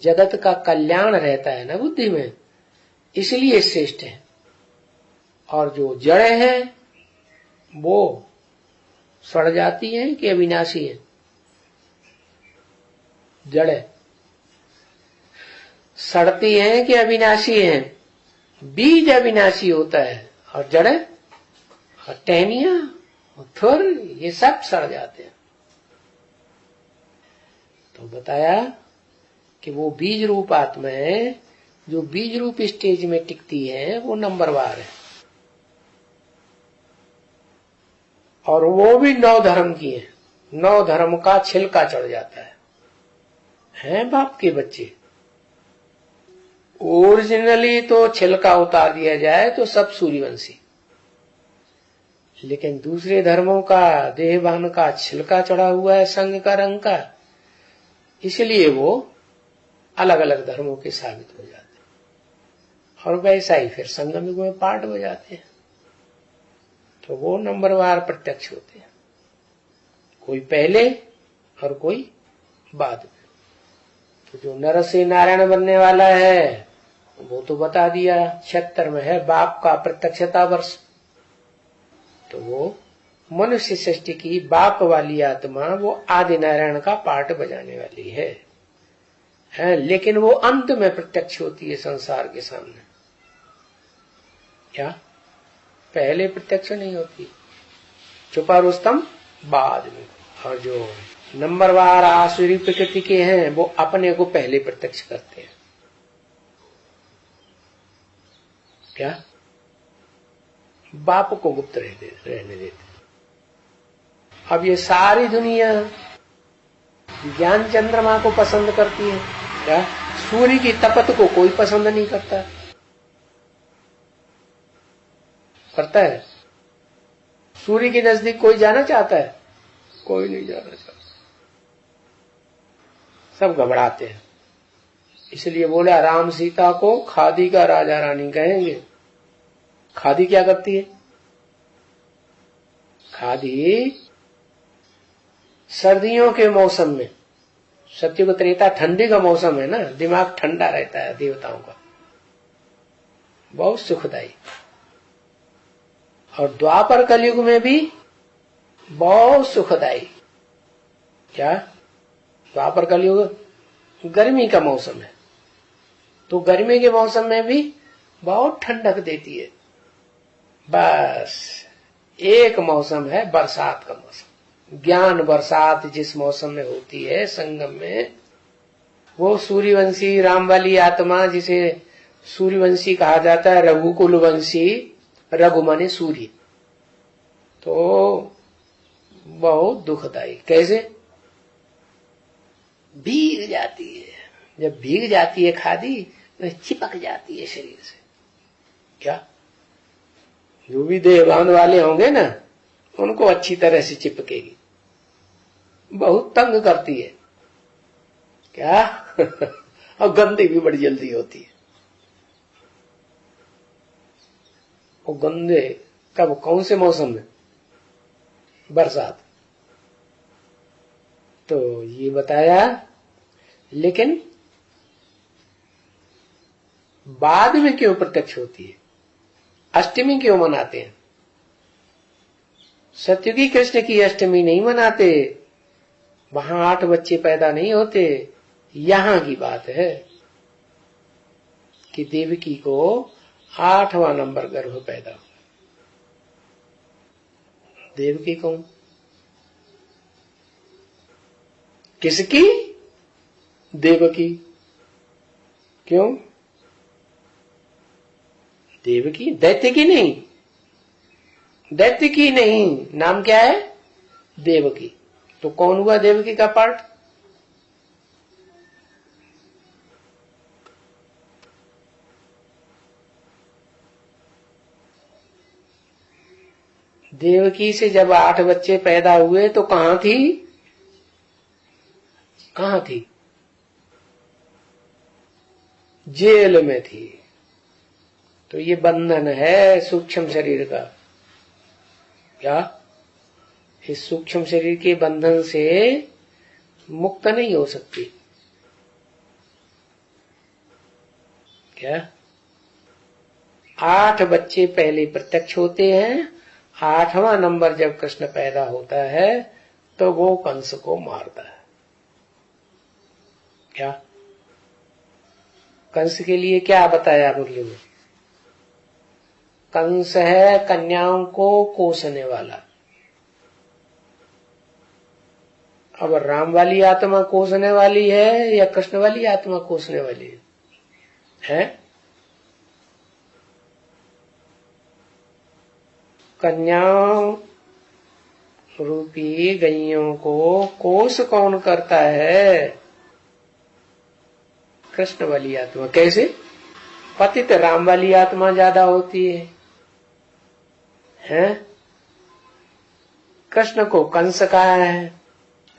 जगत का कल्याण रहता है ना बुद्धि में, इसलिए श्रेष्ठ है। और जो जड़ें हैं वो सड़ जाती हैं कि अविनाशी है? जड़ें सड़ती हैं कि अविनाशी हैं? बीज अविनाशी होता है, और जड़ें और टहनियां थुर ये सब सड़ जाते हैं। तो बताया कि वो बीज रूप आत्माएं जो बीज रूप स्टेज में टिकती हैं वो नंबरवार है, और वो भी 9 धर्म की है। 9 धर्म का छिलका चढ़ जाता है। हैं बाप के बच्चे, ओरिजिनली तो छिलका उतार दिया जाए तो सब सूर्यवंशी, लेकिन दूसरे धर्मों का देहभान का छिलका चढ़ा हुआ है संग का रंग का, इसलिए वो अलग अलग धर्मों के साबित हो जाते हैं। और वैसा ही फिर संगम युग में पाठ हो जाते हैं। तो वो नंबरवार प्रत्यक्ष होते हैं, कोई पहले और कोई बाद में। तो जो नर से नारायण बनने वाला है वो तो बता दिया 76 में है बाप का प्रत्यक्षता वर्ष। तो वो मनुष्य सृष्टि की बाप वाली आत्मा वो आदि नारायण का पाठ बजाने वाली है, लेकिन वो अंत में प्रत्यक्ष होती है संसार के सामने। क्या? पहले प्रत्यक्ष नहीं होती। छुपा रुस्तम बाद में। और जो नंबरवार आसुरी प्रकृति के हैं वो अपने को पहले प्रत्यक्ष करते हैं। क्या? बाप को गुप्त रहने देते। अब ये सारी दुनिया ज्ञान चंद्रमा को पसंद करती है। क्या? सूर्य की तपत को कोई पसंद नहीं करता। करता है? सूर्य के नजदीक कोई जाना चाहता है? कोई नहीं जाना चाहता, सब घबराते हैं। इसलिए बोला राम सीता को खादी का राजा रानी कहेंगे। खादी क्या करती है? खादी सर्दियों के मौसम में, सत्युग त्रेता ठंडी का मौसम है ना, दिमाग ठंडा रहता है देवताओं का, बहुत सुखदायी। और द्वापर कलयुग में भी बहुत सुखदायी। क्या? द्वापर कलयुग गर्मी का मौसम है, तो गर्मी के मौसम में भी बहुत ठंडक देती है। बस एक मौसम है बरसात का मौसम। ज्ञान बरसात जिस मौसम में होती है संगम में, वो सूर्यवंशी राम वाली आत्मा, जिसे सूर्यवंशी कहा जाता है, रघुकुल वंशी रघु माने सूर्य। तो बहुत दुखदाई। कैसे? भीग जाती है। जब भीग जाती है खादी तो चिपक जाती है शरीर से। क्या? जो भी देहभान वाले होंगे ना, उनको अच्छी तरह से चिपकेगी। बहुत तंग करती है। क्या? और गंदी भी बड़ी जल्दी होती है। वो गंदे कब, कौन से मौसम में? बरसात। तो ये बताया। लेकिन बाद में क्यों प्रत्यक्ष होती है? अष्टमी क्यों मनाते हैं? सत्युगी कृष्ण की अष्टमी नहीं मनाते, वहां 8 बच्चे पैदा नहीं होते। यहां की बात है कि देवकी को 8वां नंबर गर्भ पैदा हुआ। देवकी कौन? किसकी? देवकी। क्यों? देवकी, दैत्य की नहीं। दैत्य की नहीं, नाम क्या है? देवकी। तो कौन हुआ देवकी का पार्ट? देवकी से जब 8 बच्चे पैदा हुए तो कहां थी? कहां थी? जेल में थी। तो ये बंधन है सूक्ष्म शरीर का। क्या? इस सूक्ष्म शरीर के बंधन से मुक्त नहीं हो सकती। क्या? 8 बच्चे पहले प्रत्यक्ष होते हैं। 8वां नंबर जब कृष्ण पैदा होता है तो वो कंस को मारता है। क्या? कंस के लिए क्या बताया मुरली में? कंस है कन्याओं को कोसने वाला। अब राम वाली आत्मा कोसने वाली है या कृष्ण वाली आत्मा कोसने वाली है? कन्याओं रूपी गैयों को कोस कौन करता है? कृष्ण वाली आत्मा। कैसे? पतित राम वाली आत्मा ज्यादा होती है, हैं? कृष्ण को कंस कहा है।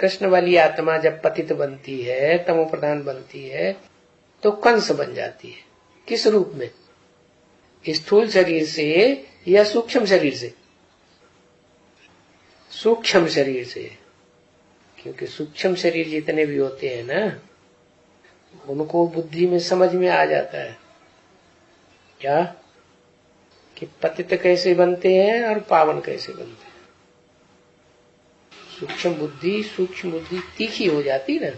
कृष्ण वाली आत्मा जब पतित बनती है, तमो प्रधान बनती है, तो कंस बन जाती है। किस रूप में? स्थूल शरीर से या सूक्ष्म शरीर से? सूक्ष्म शरीर से। क्योंकि सूक्ष्म शरीर जितने भी होते हैं ना, उनको बुद्धि में समझ में आ जाता है। क्या? कि पतित कैसे बनते हैं और पावन कैसे बनते हैं। सूक्ष्म बुद्धि तीखी हो जाती ना।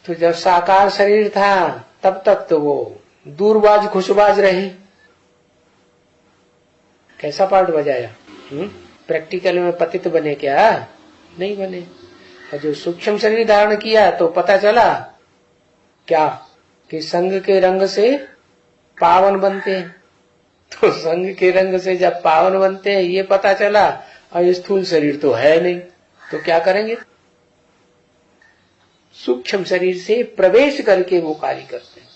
तो जब साकार शरीर था तब तक तो वो दूरबाज खुशबाज रहे। कैसा पार्ट बजाया? प्रैक्टिकल में पतित बने क्या? नहीं बने। और जो सूक्ष्म शरीर धारण किया तो पता चला क्या? कि संग के रंग से पावन बनते हैं। तो संग के रंग से जब पावन बनते हैं ये पता चला, और स्थूल शरीर तो है नहीं, तो क्या करेंगे? सूक्ष्म शरीर से प्रवेश करके वो कार्य करते हैं।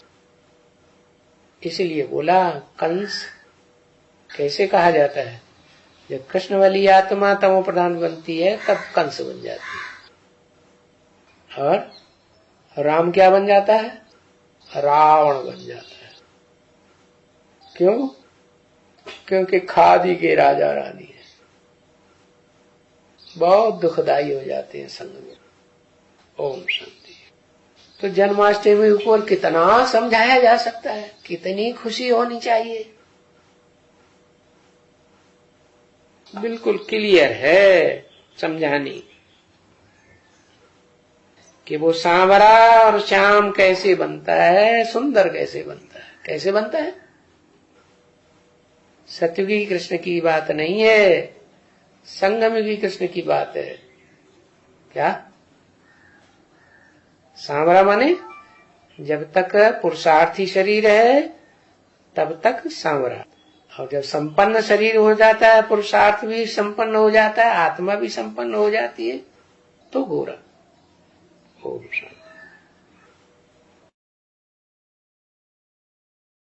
इसीलिए बोला कंस कैसे कहा जाता है? जब कृष्ण वाली आत्मा तमो प्रधान बनती है तब कंस बन जाती है, और राम क्या बन जाता है? रावण बन जाता है। क्यों? क्योंकि खादी के राजा रानी है। बहुत दुखदाई हो जाते हैं संग में। ओम शांति। तो जन्माष्टमी को कितना समझाया जा सकता है, कितनी खुशी होनी चाहिए। बिल्कुल क्लियर है समझानी कि वो सांवरा और श्याम कैसे बनता है, सुंदर कैसे बनता है। कैसे बनता है? सत्युगी कृष्ण की बात नहीं है, संगमयुगी कृष्ण की बात है। क्या? सांवरा माने जब तक पुरुषार्थी शरीर है तब तक सांवरा, और जब संपन्न शरीर हो जाता है, पुरुषार्थ भी संपन्न हो जाता है, आत्मा भी संपन्न हो जाती है, तो गोरा। ओम शांति।